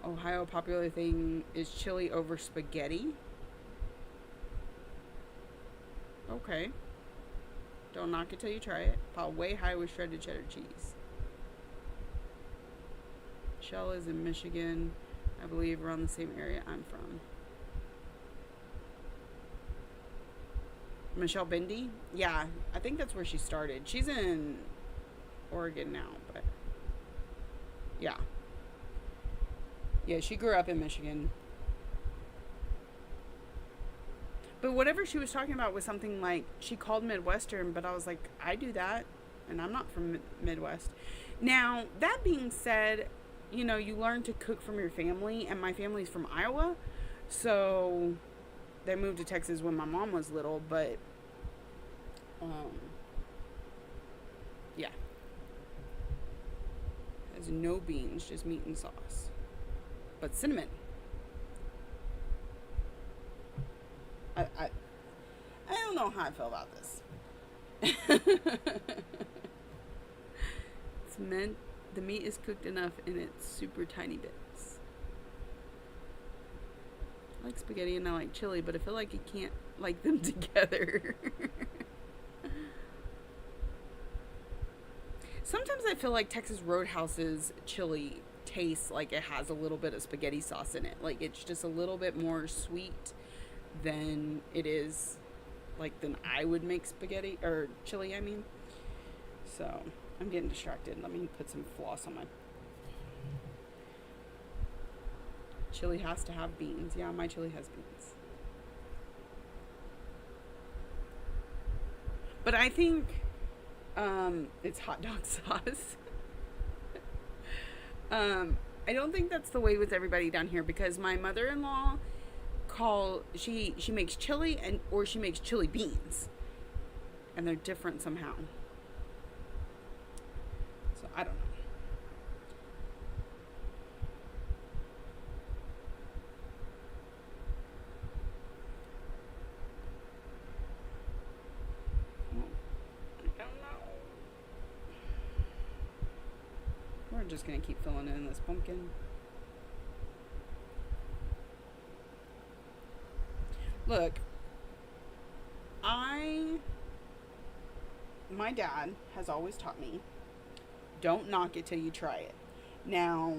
Ohio popular thing is chili over spaghetti. Okay. Don't knock it till you try it. Pile way high with shredded cheddar cheese. Michelle is in Michigan, I believe, around the same area I'm from. Michelle Bindi? Yeah, I think that's where she started. She's in Oregon now, but yeah. Yeah, she grew up in Michigan. But whatever she was talking about was something like, she called Midwestern, but I was like, I do that, and I'm not from Midwest. Now, that being said, you learn to cook from your family, and my family's from Iowa, so they moved to Texas when my mom was little, but, yeah. Has no beans, just meat and sauce. But cinnamon. I don't know how I feel about this. It's meant, the meat is cooked enough in its super tiny bits. I like spaghetti and I like chili, but I feel like you can't like them together. Sometimes I feel like Texas Roadhouse's chili tastes like it has a little bit of spaghetti sauce in it. Like it's just a little bit more sweet than it is, like, than I would make spaghetti, or chili, I mean. So, I'm getting distracted. Let me put some floss on my... Chili has to have beans. Yeah, my chili has beans. But I think, it's hot dog sauce. I don't think that's the way with everybody down here, because my mother-in-law she makes chili or she makes chili beans, and they're different somehow. So I don't know. I don't know. We're just gonna keep filling in this pumpkin. Look, My dad has always taught me, don't knock it till you try it. Now,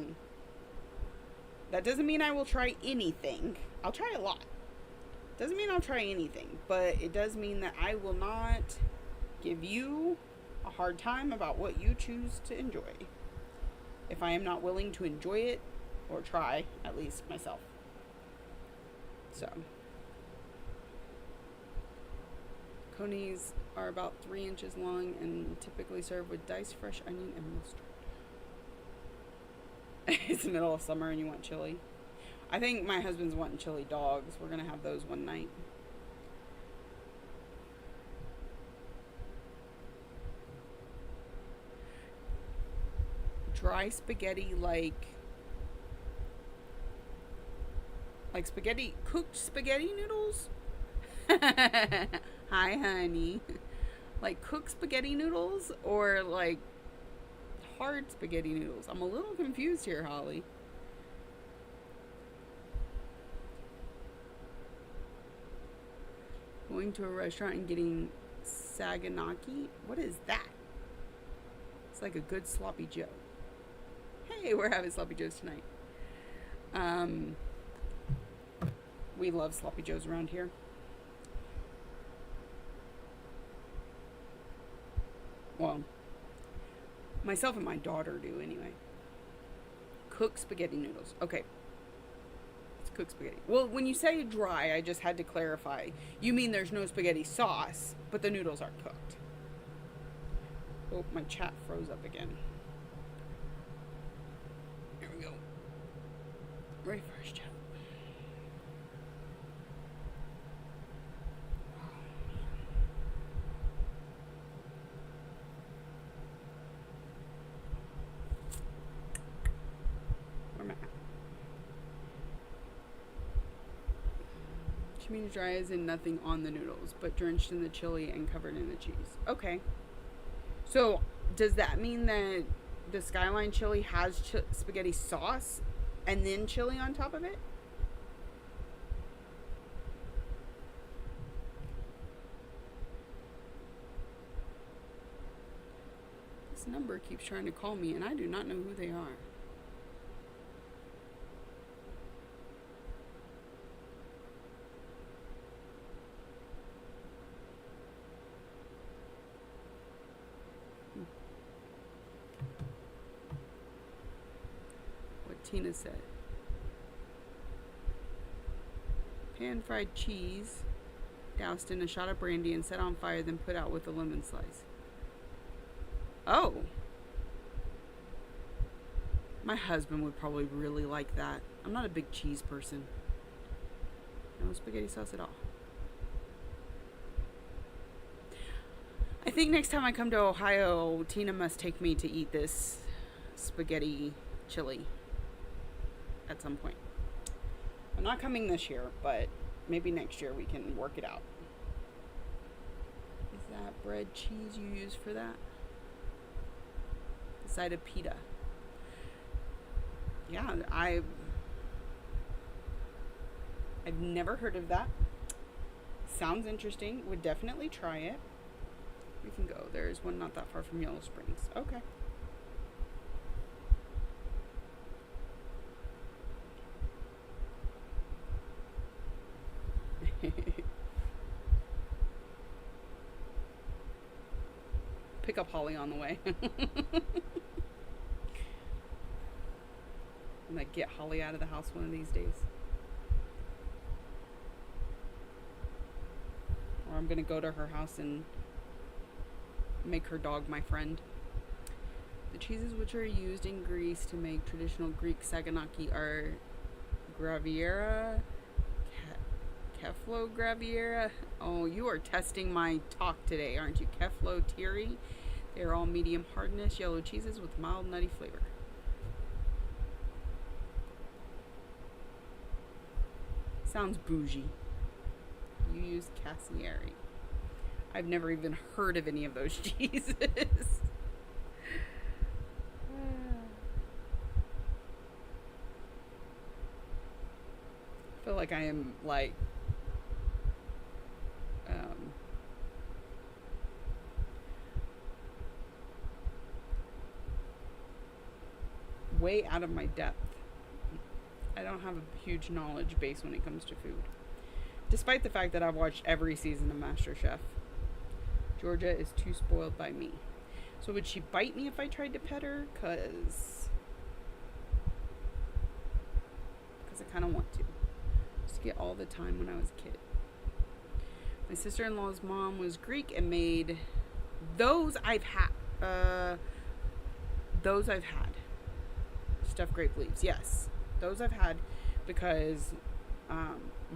that doesn't mean I will try anything. I'll try a lot. Doesn't mean I'll try anything, but it does mean that I will not give you a hard time about what you choose to enjoy if I am not willing to enjoy it or try, at least myself. So, conies are about 3 inches long and typically served with diced fresh onion and mustard. It's the middle of summer and you want chili. I think my husband's wanting chili dogs. We're going to have those one night. Dry spaghetti like spaghetti, cooked spaghetti noodles? Hi, honey. Like cooked spaghetti noodles or like hard spaghetti noodles? I'm a little confused here, Holly. Going to a restaurant and getting saganaki? What is that? It's like a good sloppy joe. Hey, we're having sloppy joes tonight. We love sloppy joes around here. Well, myself and my daughter do anyway. Cooked spaghetti noodles. Okay. It's cooked spaghetti. Well, when you say dry, I just had to clarify. You mean there's no spaghetti sauce, but the noodles are cooked. Oh, my chat froze up again. Here we go. Refresh chat. Community dry is in nothing on the noodles, but drenched in the chili and covered in the cheese. Okay. So, does that mean that the Skyline chili has spaghetti sauce and then chili on top of it? This number keeps trying to call me, and I do not know who they are. Tina said. Pan-fried cheese, doused in a shot of brandy and set on fire, then put out with a lemon slice. Oh. My husband would probably really like that. I'm not a big cheese person. No spaghetti sauce at all. I think next time I come to Ohio, Tina must take me to eat this spaghetti chili. At some point. I'm not coming this year, but maybe next year we can work it out. Is that bread cheese you use for that? The side of pita. Yeah, I've never heard of that. Sounds interesting. Would definitely try it. We can go. There's one not that far from Yellow Springs. Okay. Pick up Holly on the way. I'm gonna get Holly out of the house one of these days. Or I'm gonna go to her house and make her dog my friend. The cheeses which are used in Greece to make traditional Greek saganaki are Graviera, Keflo Graviera. Oh, you are testing my talk today, aren't you? Keflo Tiri. They are all medium hardness yellow cheeses with mild nutty flavor. Sounds bougie. You use Cassieri. I've never even heard of any of those cheeses. I feel like I am like way out of my depth. I don't have a huge knowledge base when it comes to food. Despite the fact that I've watched every season of MasterChef. Georgia is too spoiled by me. So would she bite me if I tried to pet her? Because I kind of want to. Just to get all the time when I was a kid. My sister-in-law's mom was Greek and made... Those I've had. Stuffed grape leaves, yes. Those I've had because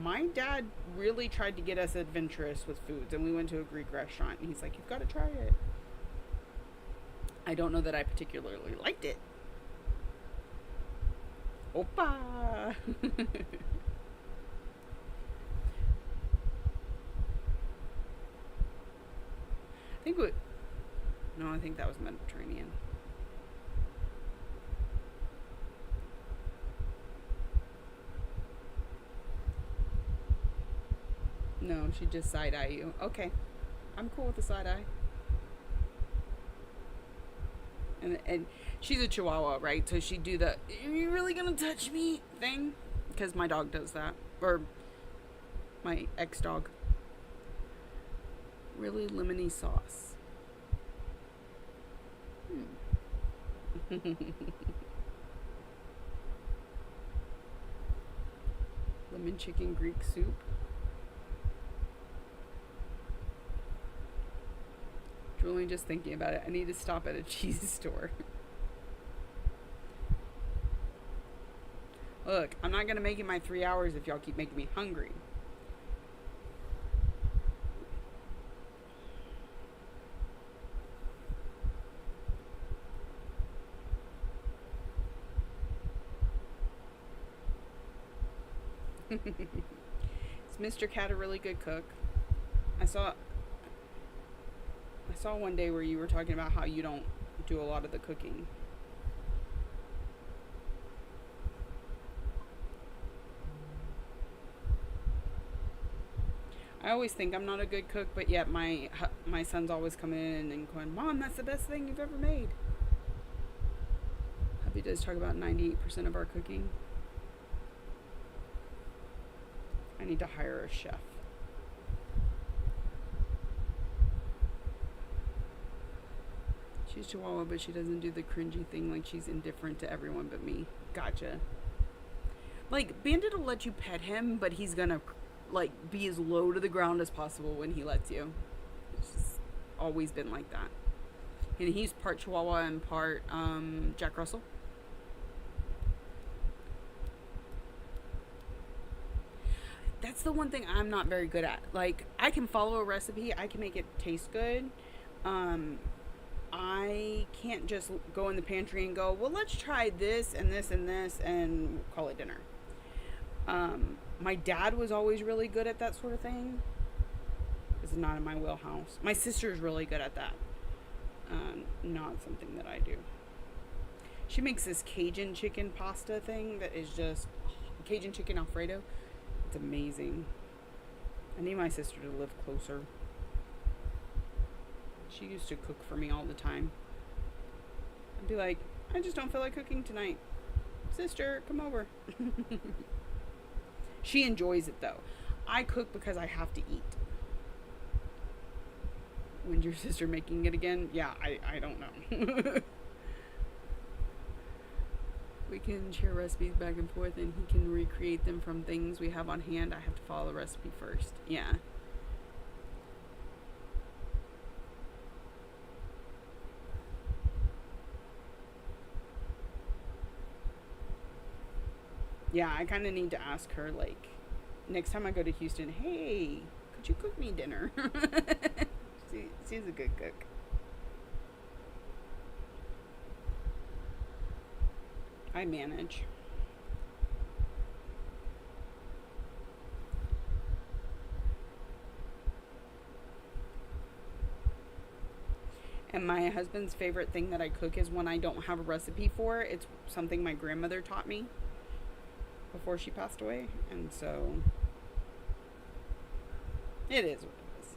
my dad really tried to get us adventurous with foods, and we went to a Greek restaurant, and he's like, you've got to try it. I don't know that I particularly liked it. Opa! I think that was Mediterranean. No, she just side-eye you. Okay. I'm cool with the side-eye. And she's a Chihuahua, right? So she'd do the, are you really gonna touch me thing? Because my dog does that. Or my ex-dog. Really lemony sauce. Lemon chicken Greek soup. Drooling just thinking about it. I need to stop at a cheese store. Look, I'm not going to make it my 3 hours if y'all keep making me hungry. Is Mr. Cat a really good cook? I saw one day where you were talking about how you don't do a lot of the cooking. I always think I'm not a good cook, but yet my son's always coming in and going, Mom, that's the best thing you've ever made. Hubby does talk about 98% of our cooking. I need to hire a chef. She's Chihuahua, but she doesn't do the cringy thing like she's indifferent to everyone but me. Gotcha. Like, Bandit will let you pet him, but he's gonna, like, be as low to the ground as possible when he lets you. It's just always been like that. And he's part Chihuahua and part Jack Russell. That's the one thing I'm not very good at. Like, I can follow a recipe. I can make it taste good. I can't just go in the pantry and go, well, let's try this and this and this and call it dinner. My dad was always really good at that sort of thing. This is not in my wheelhouse. My sister's really good at that. Not something that I do. She makes this Cajun chicken pasta thing that is just Cajun chicken Alfredo. It's amazing. I need my sister to live closer. She used to cook for me all the time. I'd be like, I just don't feel like cooking tonight. Sister, come over. She enjoys it though. I cook because I have to eat. When's your sister making it again? Yeah, I don't know. We can share recipes back and forth and he can recreate them from things we have on hand. I have to follow the recipe first. Yeah. Yeah, I kind of need to ask her, like, next time I go to Houston, hey, could you cook me dinner? She's a good cook. I manage. And my husband's favorite thing that I cook is when I don't have a recipe for it. It's something my grandmother taught me before she passed away. And so it is what it is.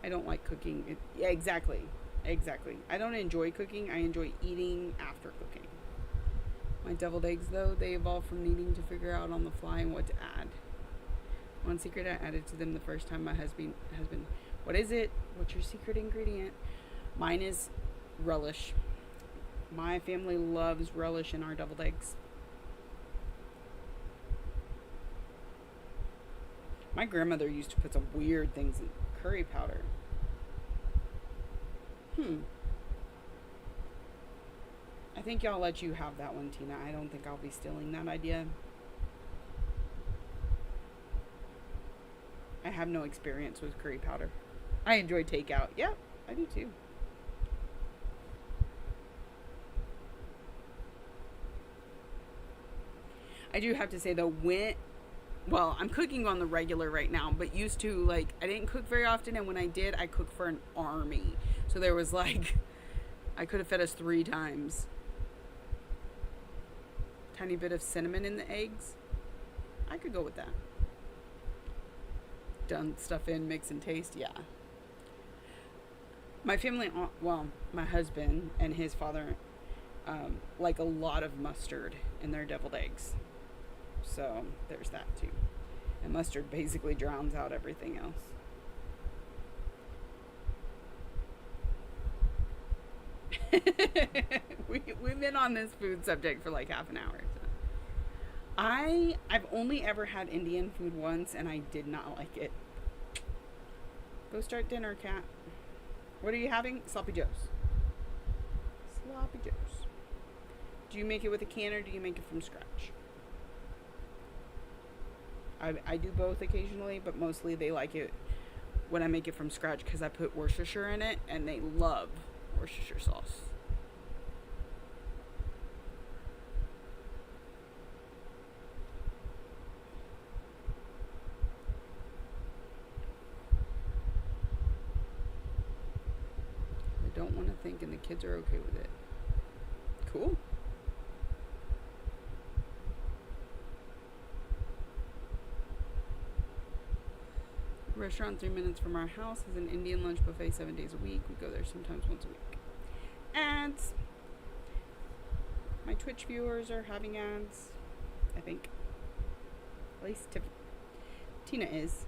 I don't like cooking. Yeah, exactly. Exactly. I don't enjoy cooking. I enjoy eating after cooking. My deviled eggs, though, they evolved from needing to figure out on the fly and what to add. One secret I added to them the first time my husband, what is it? What's your secret ingredient? Mine is relish. My family loves relish in our deviled eggs. My grandmother used to put some weird things in curry powder. I think y'all let you have that one, Tina. I don't think I'll be stealing that idea. I have no experience with curry powder. I enjoy takeout. Yep, I do too. I do have to say though, I'm cooking on the regular right now, but used to, like, I didn't cook very often, and when I did, I cooked for an army. So there was like, I could have fed us 3 times. Tiny bit of cinnamon in the eggs. I could go with that. Done stuff in, mix and taste, yeah. My family, my husband and his father like a lot of mustard in their deviled eggs. So there's that too. And mustard basically drowns out everything else. We've been on this food subject for like half an hour. So. I've only ever had Indian food once, and I did not like it. Go start dinner, cat. What are you having? Sloppy Joes. Sloppy Joes. Do you make it with a can or do you make it from scratch? I do both occasionally, but mostly they like it when I make it from scratch because I put Worcestershire in it, and they love Worcestershire sauce. I don't want to think, and the kids are okay with it. Cool. A restaurant 3 minutes from our house has an Indian lunch buffet 7 days a week. We go there sometimes once a week. Ads. My Twitch viewers are having ads, I think. At least Tina is.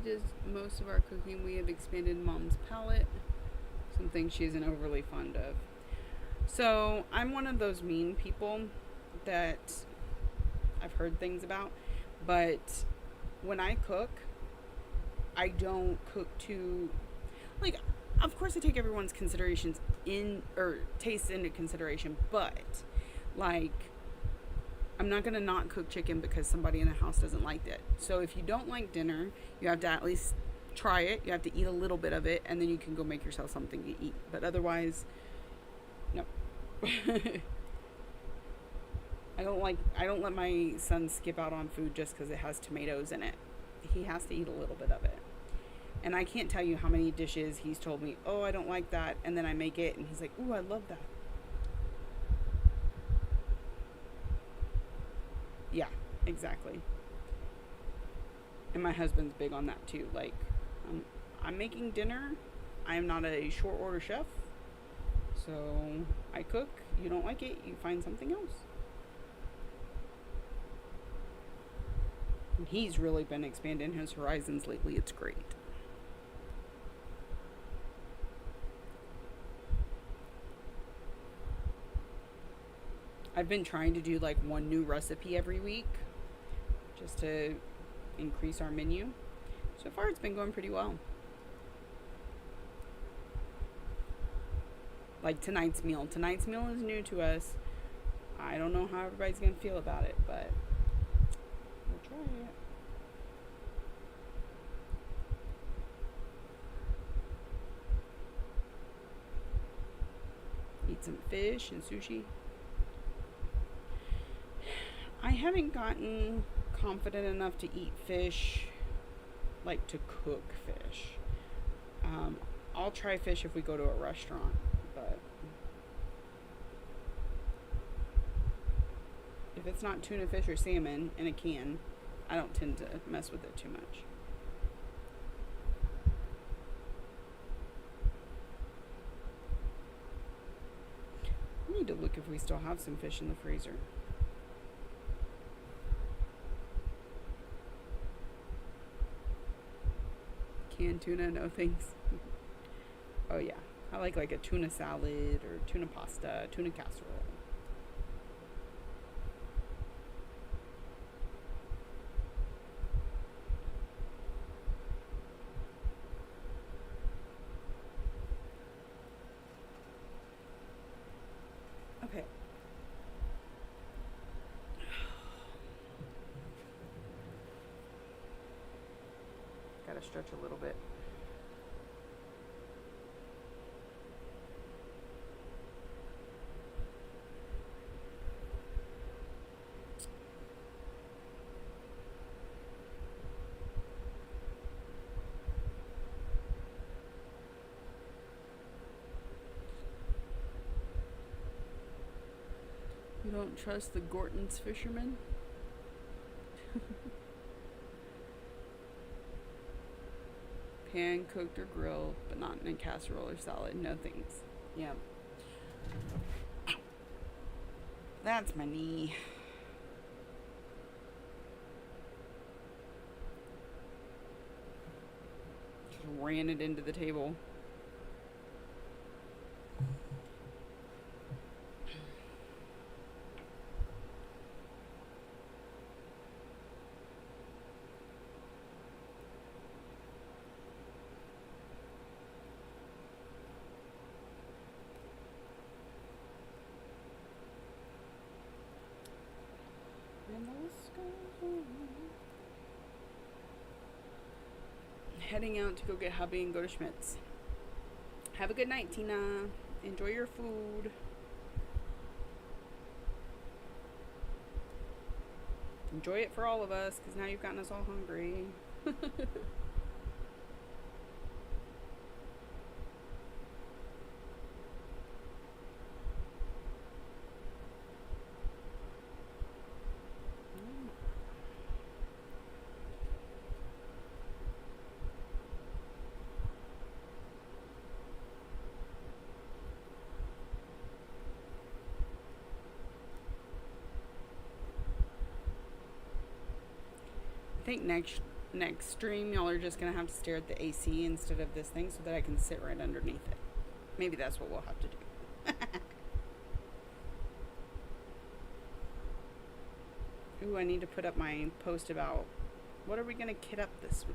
Does most of our cooking. We have expanded Mom's palate, something she isn't overly fond of. So I'm one of those mean people that I've heard things about, but when I cook, I don't cook to, like, of course I take everyone's considerations taste into consideration, but like, I'm not going to not cook chicken because somebody in the house doesn't like it. So if you don't like dinner, you have to at least try it. You have to eat a little bit of it, and then you can go make yourself something to eat. But otherwise, no. I don't let my son skip out on food just because it has tomatoes in it. He has to eat a little bit of it. And I can't tell you how many dishes he's told me, oh, I don't like that. And then I make it, and he's like, ooh, I love that. Yeah, exactly. And my husband's big on that too. Like, I'm making dinner. I am not a short order chef. So I cook. You don't like it, you find something else. And he's really been expanding his horizons lately. It's great. I've been trying to do like one new recipe every week just to increase our menu. So far it's been going pretty well. Like tonight's meal. Tonight's meal is new to us. I don't know how everybody's going to feel about it, but we'll try it. Eat some fish and sushi. I haven't gotten confident enough to eat fish, like to cook fish. I'll try fish if we go to a restaurant, but if it's not tuna fish or salmon in a can, I don't tend to mess with it too much. I need to look if we still have some fish in the freezer. Canned tuna, no thanks. Oh yeah, I like a tuna salad or tuna pasta, tuna casserole. Okay. Gotta stretch a little bit. You don't trust the Gorton's fishermen? Pan, cooked, or grilled, but not in a casserole or salad. No thanks. Yeah. That's my knee. Just ran it into the table. Heading out to go get hubby and go to Schmidt's. Have a good night, Tina. Enjoy your food. Enjoy it for all of us, because now you've gotten us all hungry. I think next stream y'all are just gonna have to stare at the AC instead of this thing so that I can sit right underneath it. Maybe that's what we'll have to do. Ooh, I need to put up my post about what are we gonna kit up this week.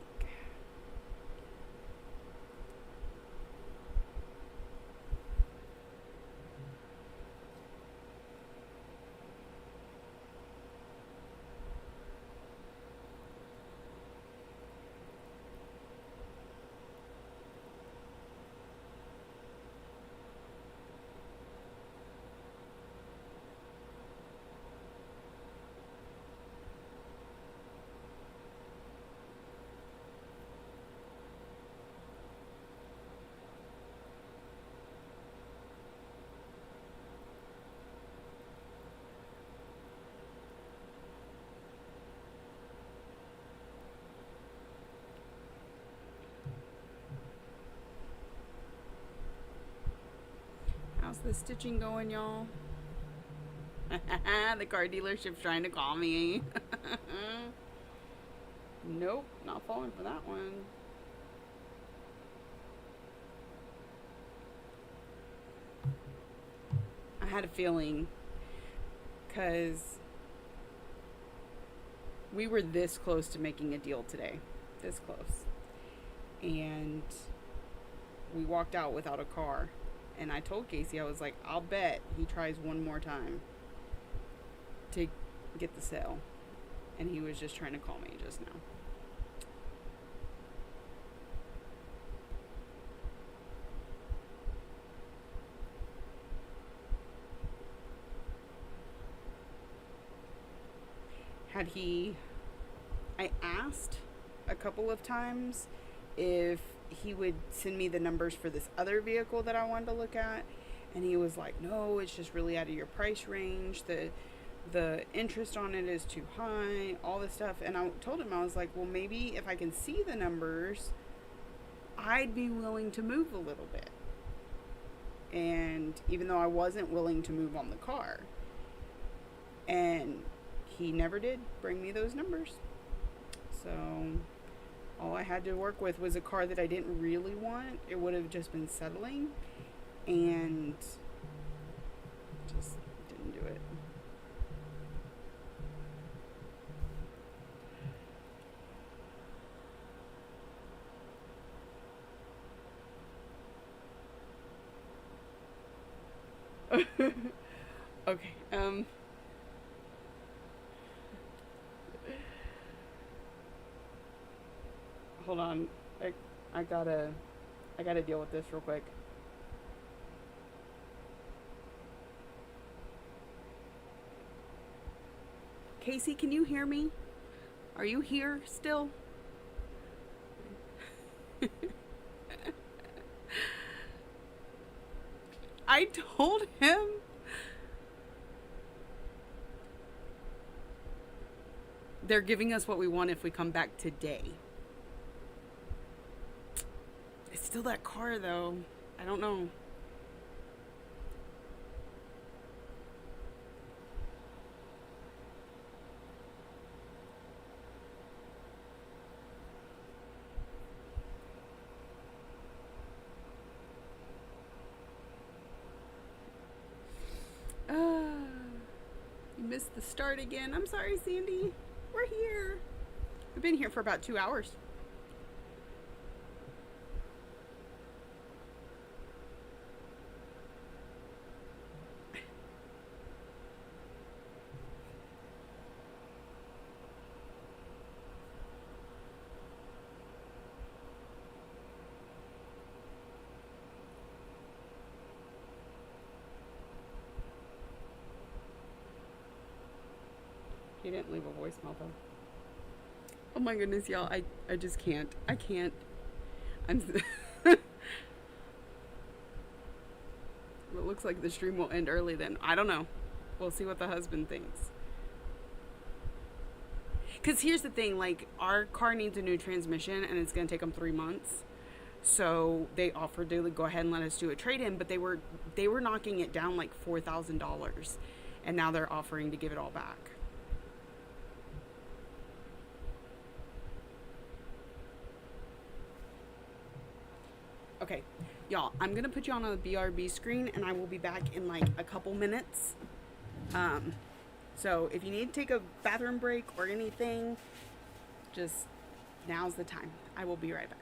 How's the stitching going, y'all? The car dealership's trying to call me. Nope, not falling for that one. I had a feeling, because we were this close to making a deal today. This close. And we walked out without a car. And I told Casey, I was like, I'll bet he tries one more time to get the sale. And he was just trying to call me just now. Had he I asked a couple of times if he would send me the numbers for this other vehicle that I wanted to look at, and he was like, "No, it's just really out of your price range. The interest on it is too high, all this stuff." And I told him, I was like, "Well, maybe if I can see the numbers, I'd be willing to move a little bit." And even though I wasn't willing to move on the car, and he never did bring me those numbers. So all I had to work with was a car that I didn't really want. It would have just been settling, and just didn't do it. Okay. Hold on. I gotta deal with this real quick. Casey, can you hear me? Are you here still? I told him. They're giving us what we want if we come back today. It's still that car, though. I don't know. You missed the start again. I'm sorry, Sandy. We're here. We've been here for about 2 hours. He didn't leave a voicemail, though. Oh my goodness, y'all. I just can't. I can't. I'm. It looks like the stream will end early then. I don't know. We'll see what the husband thinks. Because here's the thing, like, our car needs a new transmission, and it's going to take them 3 months. So they offered to go ahead and let us do a trade-in, but they were knocking it down like $4,000, and now they're offering to give it all back. Okay, y'all, I'm going to put you on a BRB screen, and I will be back in like a couple minutes. So if you need to take a bathroom break or anything, just now's the time. I will be right back.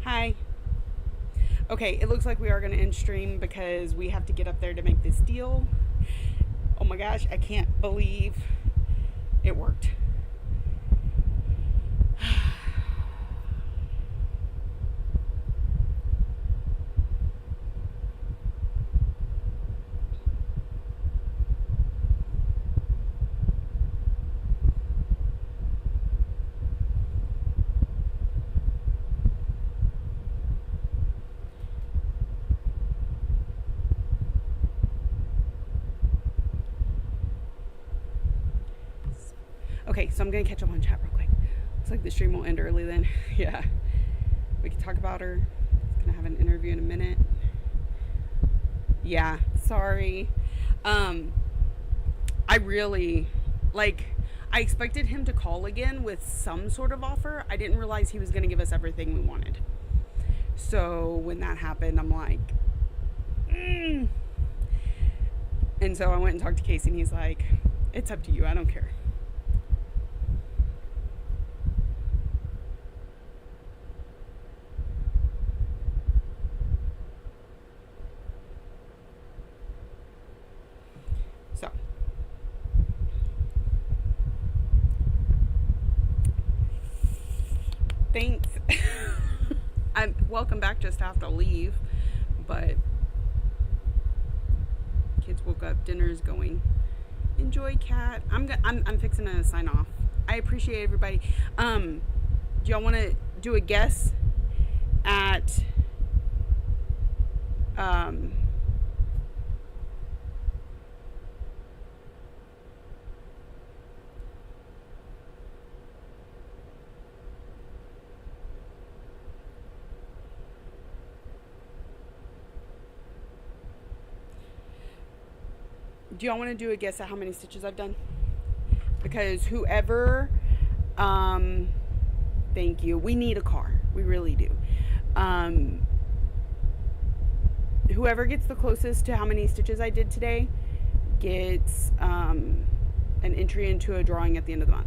Hi. Okay, it looks like we are going to end stream because we have to get up there to make this deal. Oh my gosh, I can't believe it worked. Okay, so I'm going to catch up on chat real quick. Looks like the stream will end early then. Yeah. We can talk about her. It's going to have an interview in a minute. Yeah, sorry. I really, I expected him to call again with some sort of offer. I didn't realize he was going to give us everything we wanted. So when that happened, I'm like, And so I went and talked to Casey, and he's like, it's up to you. I don't care. So. Thanks. I'm welcome back. Just have to leave, but kids woke up. Dinner's going. Enjoy, Cat. I'm fixing to sign off. I appreciate everybody. Do y'all want to do a guess at do y'all want to do a guess at how many stitches I've done? Because whoever, thank you. We need a car. We really do. Whoever gets the closest to how many stitches I did today gets an entry into a drawing at the end of the month.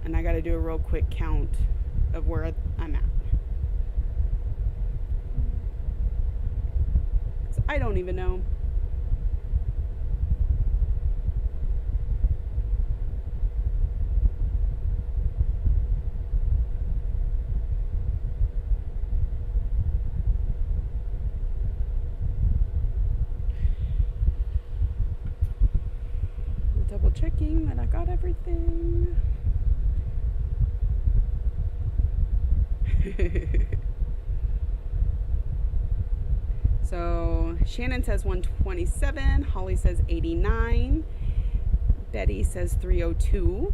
And I got to do a real quick count of where I'm at. I don't even know. Double checking that I got everything. So Shannon says 127, Holly says 89, Betty says 302,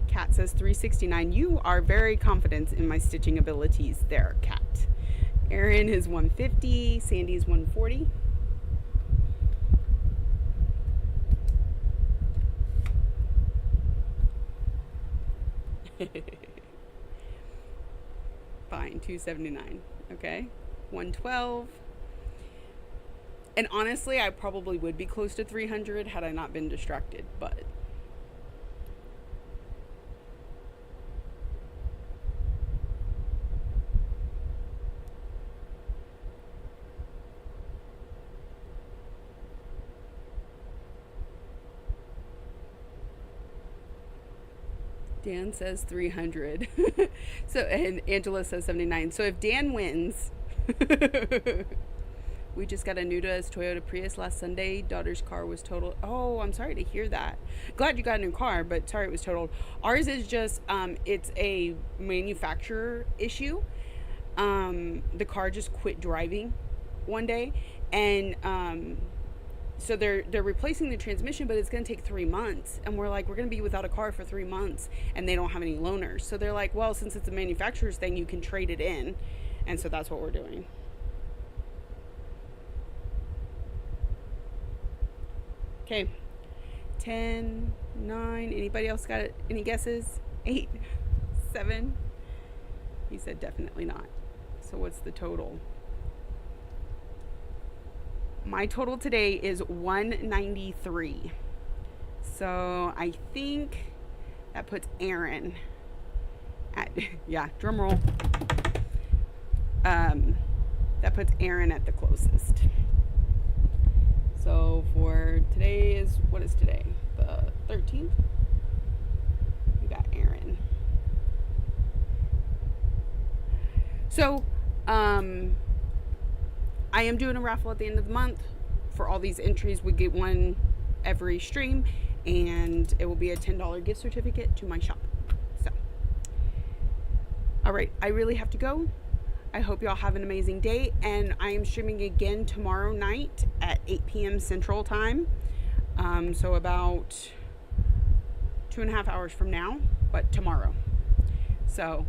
Kat says 369. You are very confident in my stitching abilities there, Kat. Erin is 150, Sandy's 140. Fine, 279. Okay, 112. And honestly, I probably would be close to 300 had I not been distracted, but Dan says 300. So, and Angela says 79. So if Dan wins, we just got a new to us Toyota Prius last Sunday. Daughter's car was totaled. Oh, I'm sorry to hear that. Glad you got a new car, but sorry it was totaled. Ours is just, it's a manufacturer issue. The car just quit driving one day, and so they're replacing the transmission, but it's going to take 3 months. And we're like, we're going to be without a car for 3 months, and they don't have any loaners. So they're like, well, since it's a manufacturer's thing, you can trade it in. And so that's what we're doing. Okay, 10, 9, anybody else got any guesses? 8, 7, he said definitely not. So what's the total? My total today is 193. So I think that puts Erin Yeah, drum roll. That puts Aaron at the closest. So for today is, what is today? The 13th? We got Aaron. So, I am doing a raffle at the end of the month. For all these entries, we get one every stream, and it will be a $10 gift certificate to my shop. So, all right, I really have to go. I hope y'all have an amazing day, and I am streaming again tomorrow night at 8 p.m. Central Time. So about 2.5 hours from now, but tomorrow. So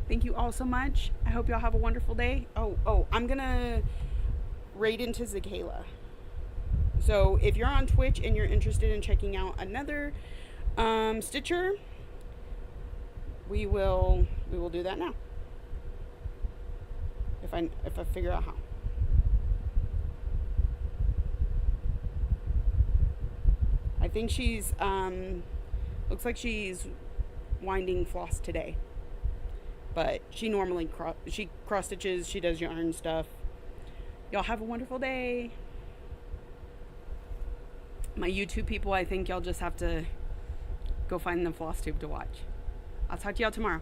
thank you all so much. I hope y'all have a wonderful day. Oh, I'm gonna raid into Zakayla. So if you're on Twitch and you're interested in checking out another Stitcher, we will do that now. If I figure out how. I think she's looks like she's winding floss today. But she normally cross stitches, she does yarn stuff. Y'all have a wonderful day. My YouTube people, I think y'all just have to go find the floss tube to watch. I'll talk to y'all tomorrow.